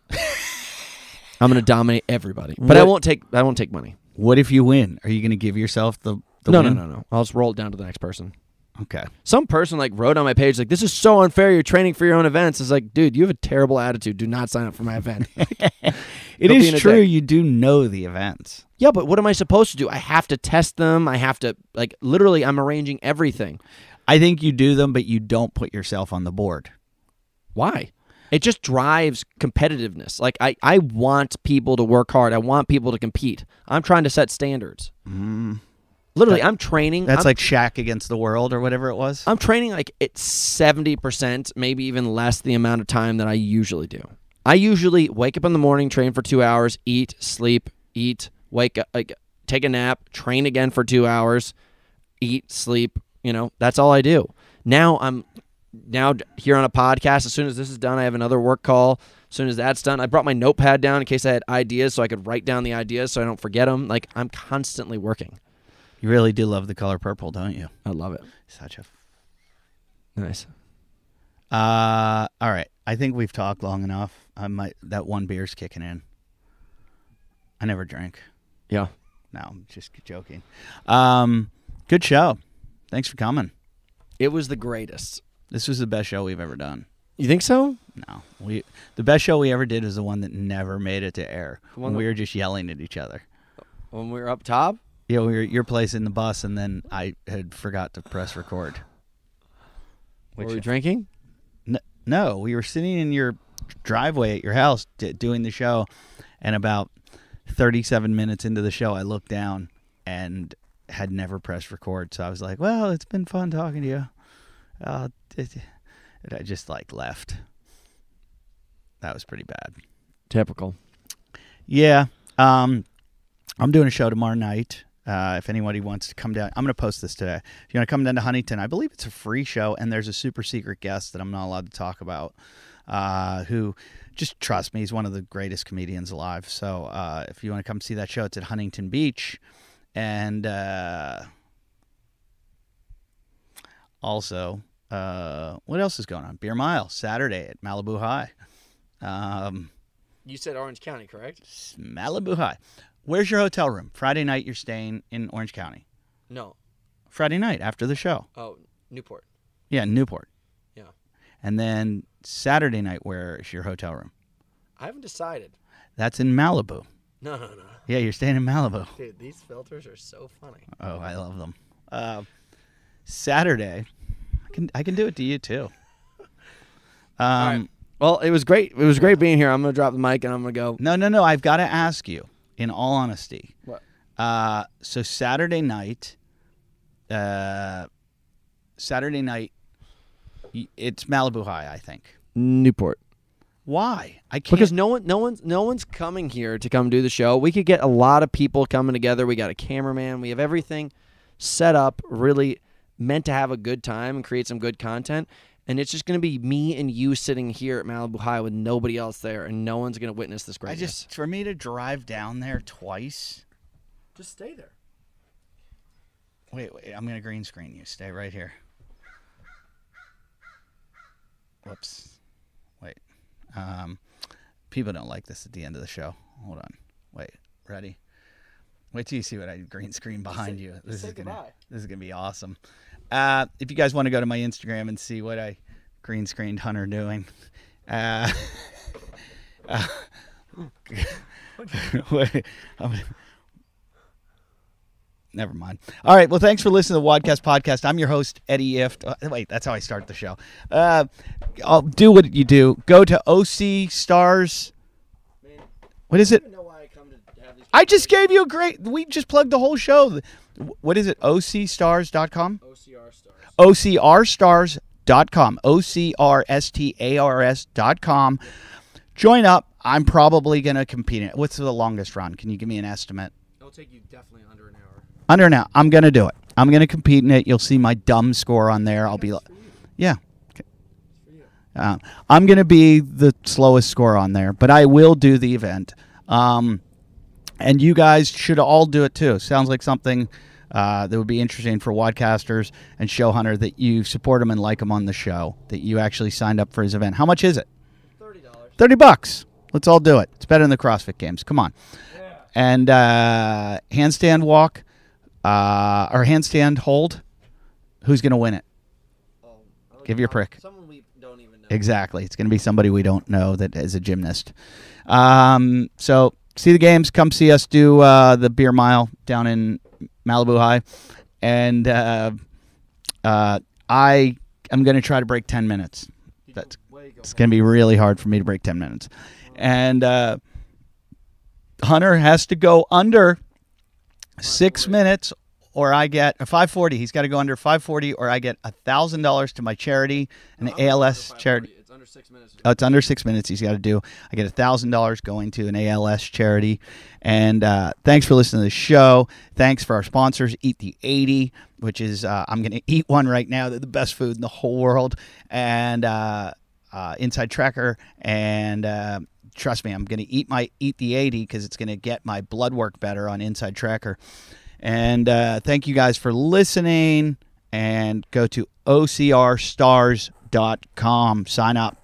Speaker 2: I'm going to dominate everybody. But I won't take money.
Speaker 1: What if you win? Are you going to give yourself the
Speaker 2: No.
Speaker 1: win?
Speaker 2: I'll just roll it down to the next person.
Speaker 1: Okay.
Speaker 2: Some person like wrote on my page like, this is so unfair. You're training for your own events. It's like, dude, you have a terrible attitude. Do not sign up for my event.
Speaker 1: It is true. You do know the events.
Speaker 2: Yeah, but what am I supposed to do? I have to test them. I have to like literally. I'm arranging everything.
Speaker 1: I think you do them, but you don't put yourself on the board.
Speaker 2: Why? It just drives competitiveness. Like I want people to work hard. I want people to compete. I'm trying to set standards. Literally, I'm training.
Speaker 1: That's like Shaq against the world or whatever it was.
Speaker 2: I'm training like it's 70%, maybe even less the amount of time that I usually do. I usually wake up in the morning, train for 2 hours, eat, sleep, wake up, like take a nap, train again for 2 hours, eat, sleep. You know, that's all I do. Now I'm here on a podcast. As soon as this is done, I have another work call. As soon as that's done, I brought my notepad down in case I had ideas so I could write down the ideas so I don't forget them. Like I'm constantly working.
Speaker 1: You really do love the color purple, don't you?
Speaker 2: I love it.
Speaker 1: Such a
Speaker 2: nice.
Speaker 1: All right. I think we've talked long enough. That one beer's kicking in. I never drink.
Speaker 2: Yeah.
Speaker 1: No, I'm just joking. Good show. Thanks for coming.
Speaker 2: It was the greatest.
Speaker 1: This was the best show we've ever done.
Speaker 2: You think so?
Speaker 1: No. The best show we ever did is the one that never made it to air. When we were just yelling at each other.
Speaker 2: When we were up top?
Speaker 1: Yeah, we were at your place in the bus, and then I had forgot to press record.
Speaker 2: Were we drinking?
Speaker 1: No, we were sitting in your driveway at your house doing the show, and about 37 minutes into the show, I looked down and had never pressed record. So I was like, well, it's been fun talking to you. And I just like left. That was pretty bad.
Speaker 2: Typical.
Speaker 1: Yeah. I'm doing a show tomorrow night. If anybody wants to come down, I'm going to post this today. If you want to come down to Huntington, I believe it's a free show, and there's a super secret guest that I'm not allowed to talk about, who, just trust me, he's one of the greatest comedians alive. So if you want to come see that show, it's at Huntington Beach. And also, what else is going on? Beer Mile, Saturday at Malibu High.
Speaker 2: You said Orange County, correct?
Speaker 1: Malibu High. Where's your hotel room? Friday night you're staying in Orange County.
Speaker 2: No.
Speaker 1: Friday night after the show.
Speaker 2: Oh, Newport.
Speaker 1: Yeah, Newport.
Speaker 2: Yeah.
Speaker 1: And then Saturday night, where's your hotel room?
Speaker 2: I haven't decided.
Speaker 1: That's in Malibu.
Speaker 2: No.
Speaker 1: Yeah, you're staying in Malibu.
Speaker 2: Dude, these filters are so funny.
Speaker 1: Oh, I love them. Saturday, I can do it to you too.
Speaker 2: All right. Well, it was great. It was great being here. I'm gonna drop the mic and I'm gonna go.
Speaker 1: No. I've got to ask you, in all honesty.
Speaker 2: What?
Speaker 1: So Saturday night, it's Malibu High, I think.
Speaker 2: Newport.
Speaker 1: Why? I can't.
Speaker 2: Because no one's coming here to come do the show. We could get a lot of people coming together. We got a cameraman. We have everything set up, really meant to have a good time and create some good content. And it's just going to be me and you sitting here at Malibu High with nobody else there, and no one's going to witness this greatness.
Speaker 1: For me to drive down there twice.
Speaker 2: Just stay there.
Speaker 1: Wait, I'm going to green screen you. Stay right here. Whoops. Wait. People don't like this at the end of the show. Hold on. Wait. Ready? Wait till you see what I green screen behind you. This is gonna be awesome. If you guys want to go to my Instagram and see what I green screened Hunter doing, wait, never mind. All right. Well, thanks for listening to the WODcast podcast. I'm your host, Eddie Ift. Wait, that's how I start the show. I'll do what you do. Go to OC Stars.
Speaker 2: Man,
Speaker 1: what is it?
Speaker 2: I don't even know why I come to have these.
Speaker 1: I just gave you a great. We just plugged the whole show. What is it? OCstars.com?
Speaker 2: OCR Stars.
Speaker 1: OCRstars.com. OCRSTARS.com. Join up. I'm probably going to compete in it. What's the longest run? Can you give me an estimate?
Speaker 2: It'll take you definitely under an hour.
Speaker 1: Under an hour. I'm going to do it. I'm going to compete in it. You'll see my dumb score on there. I'll be like, yeah. I'm going to be the slowest score on there, but I will do the event. And you guys should all do it too. Sounds like something that would be interesting for WODcasters and Show Hunter, that you support him and like him on the show, that you actually signed up for his event. How much is it?
Speaker 2: $30.
Speaker 1: $30. Let's all do it. It's better than the CrossFit Games. Come on.
Speaker 2: Yeah.
Speaker 1: And handstand walk or handstand hold. Who's going to win it? Give your prick.
Speaker 2: Someone we don't even know.
Speaker 1: Exactly. It's going to be somebody we don't know that is a gymnast. So see the games. Come see us do the beer mile down in Malibu High. And I am going to try to break 10 minutes. It's going to be really hard for me to break 10 minutes. And Hunter has to go under 6 minutes, or I get a 5:40. He's got to go under 5:40, or I get $1,000 to my charity, an ALS charity.
Speaker 2: It's under 6 minutes.
Speaker 1: Oh, it's under 6 minutes. He's got to do. I get $1,000 going to an ALS charity. And thanks for listening to the show. Thanks for our sponsors, Eat the 80, which is I'm going to eat one right now. They're the best food in the whole world. And Inside Tracker, and trust me, I'm going to eat the 80 because it's going to get my blood work better on Inside Tracker. And thank you guys for listening, and go to OCRstars.com. Sign up.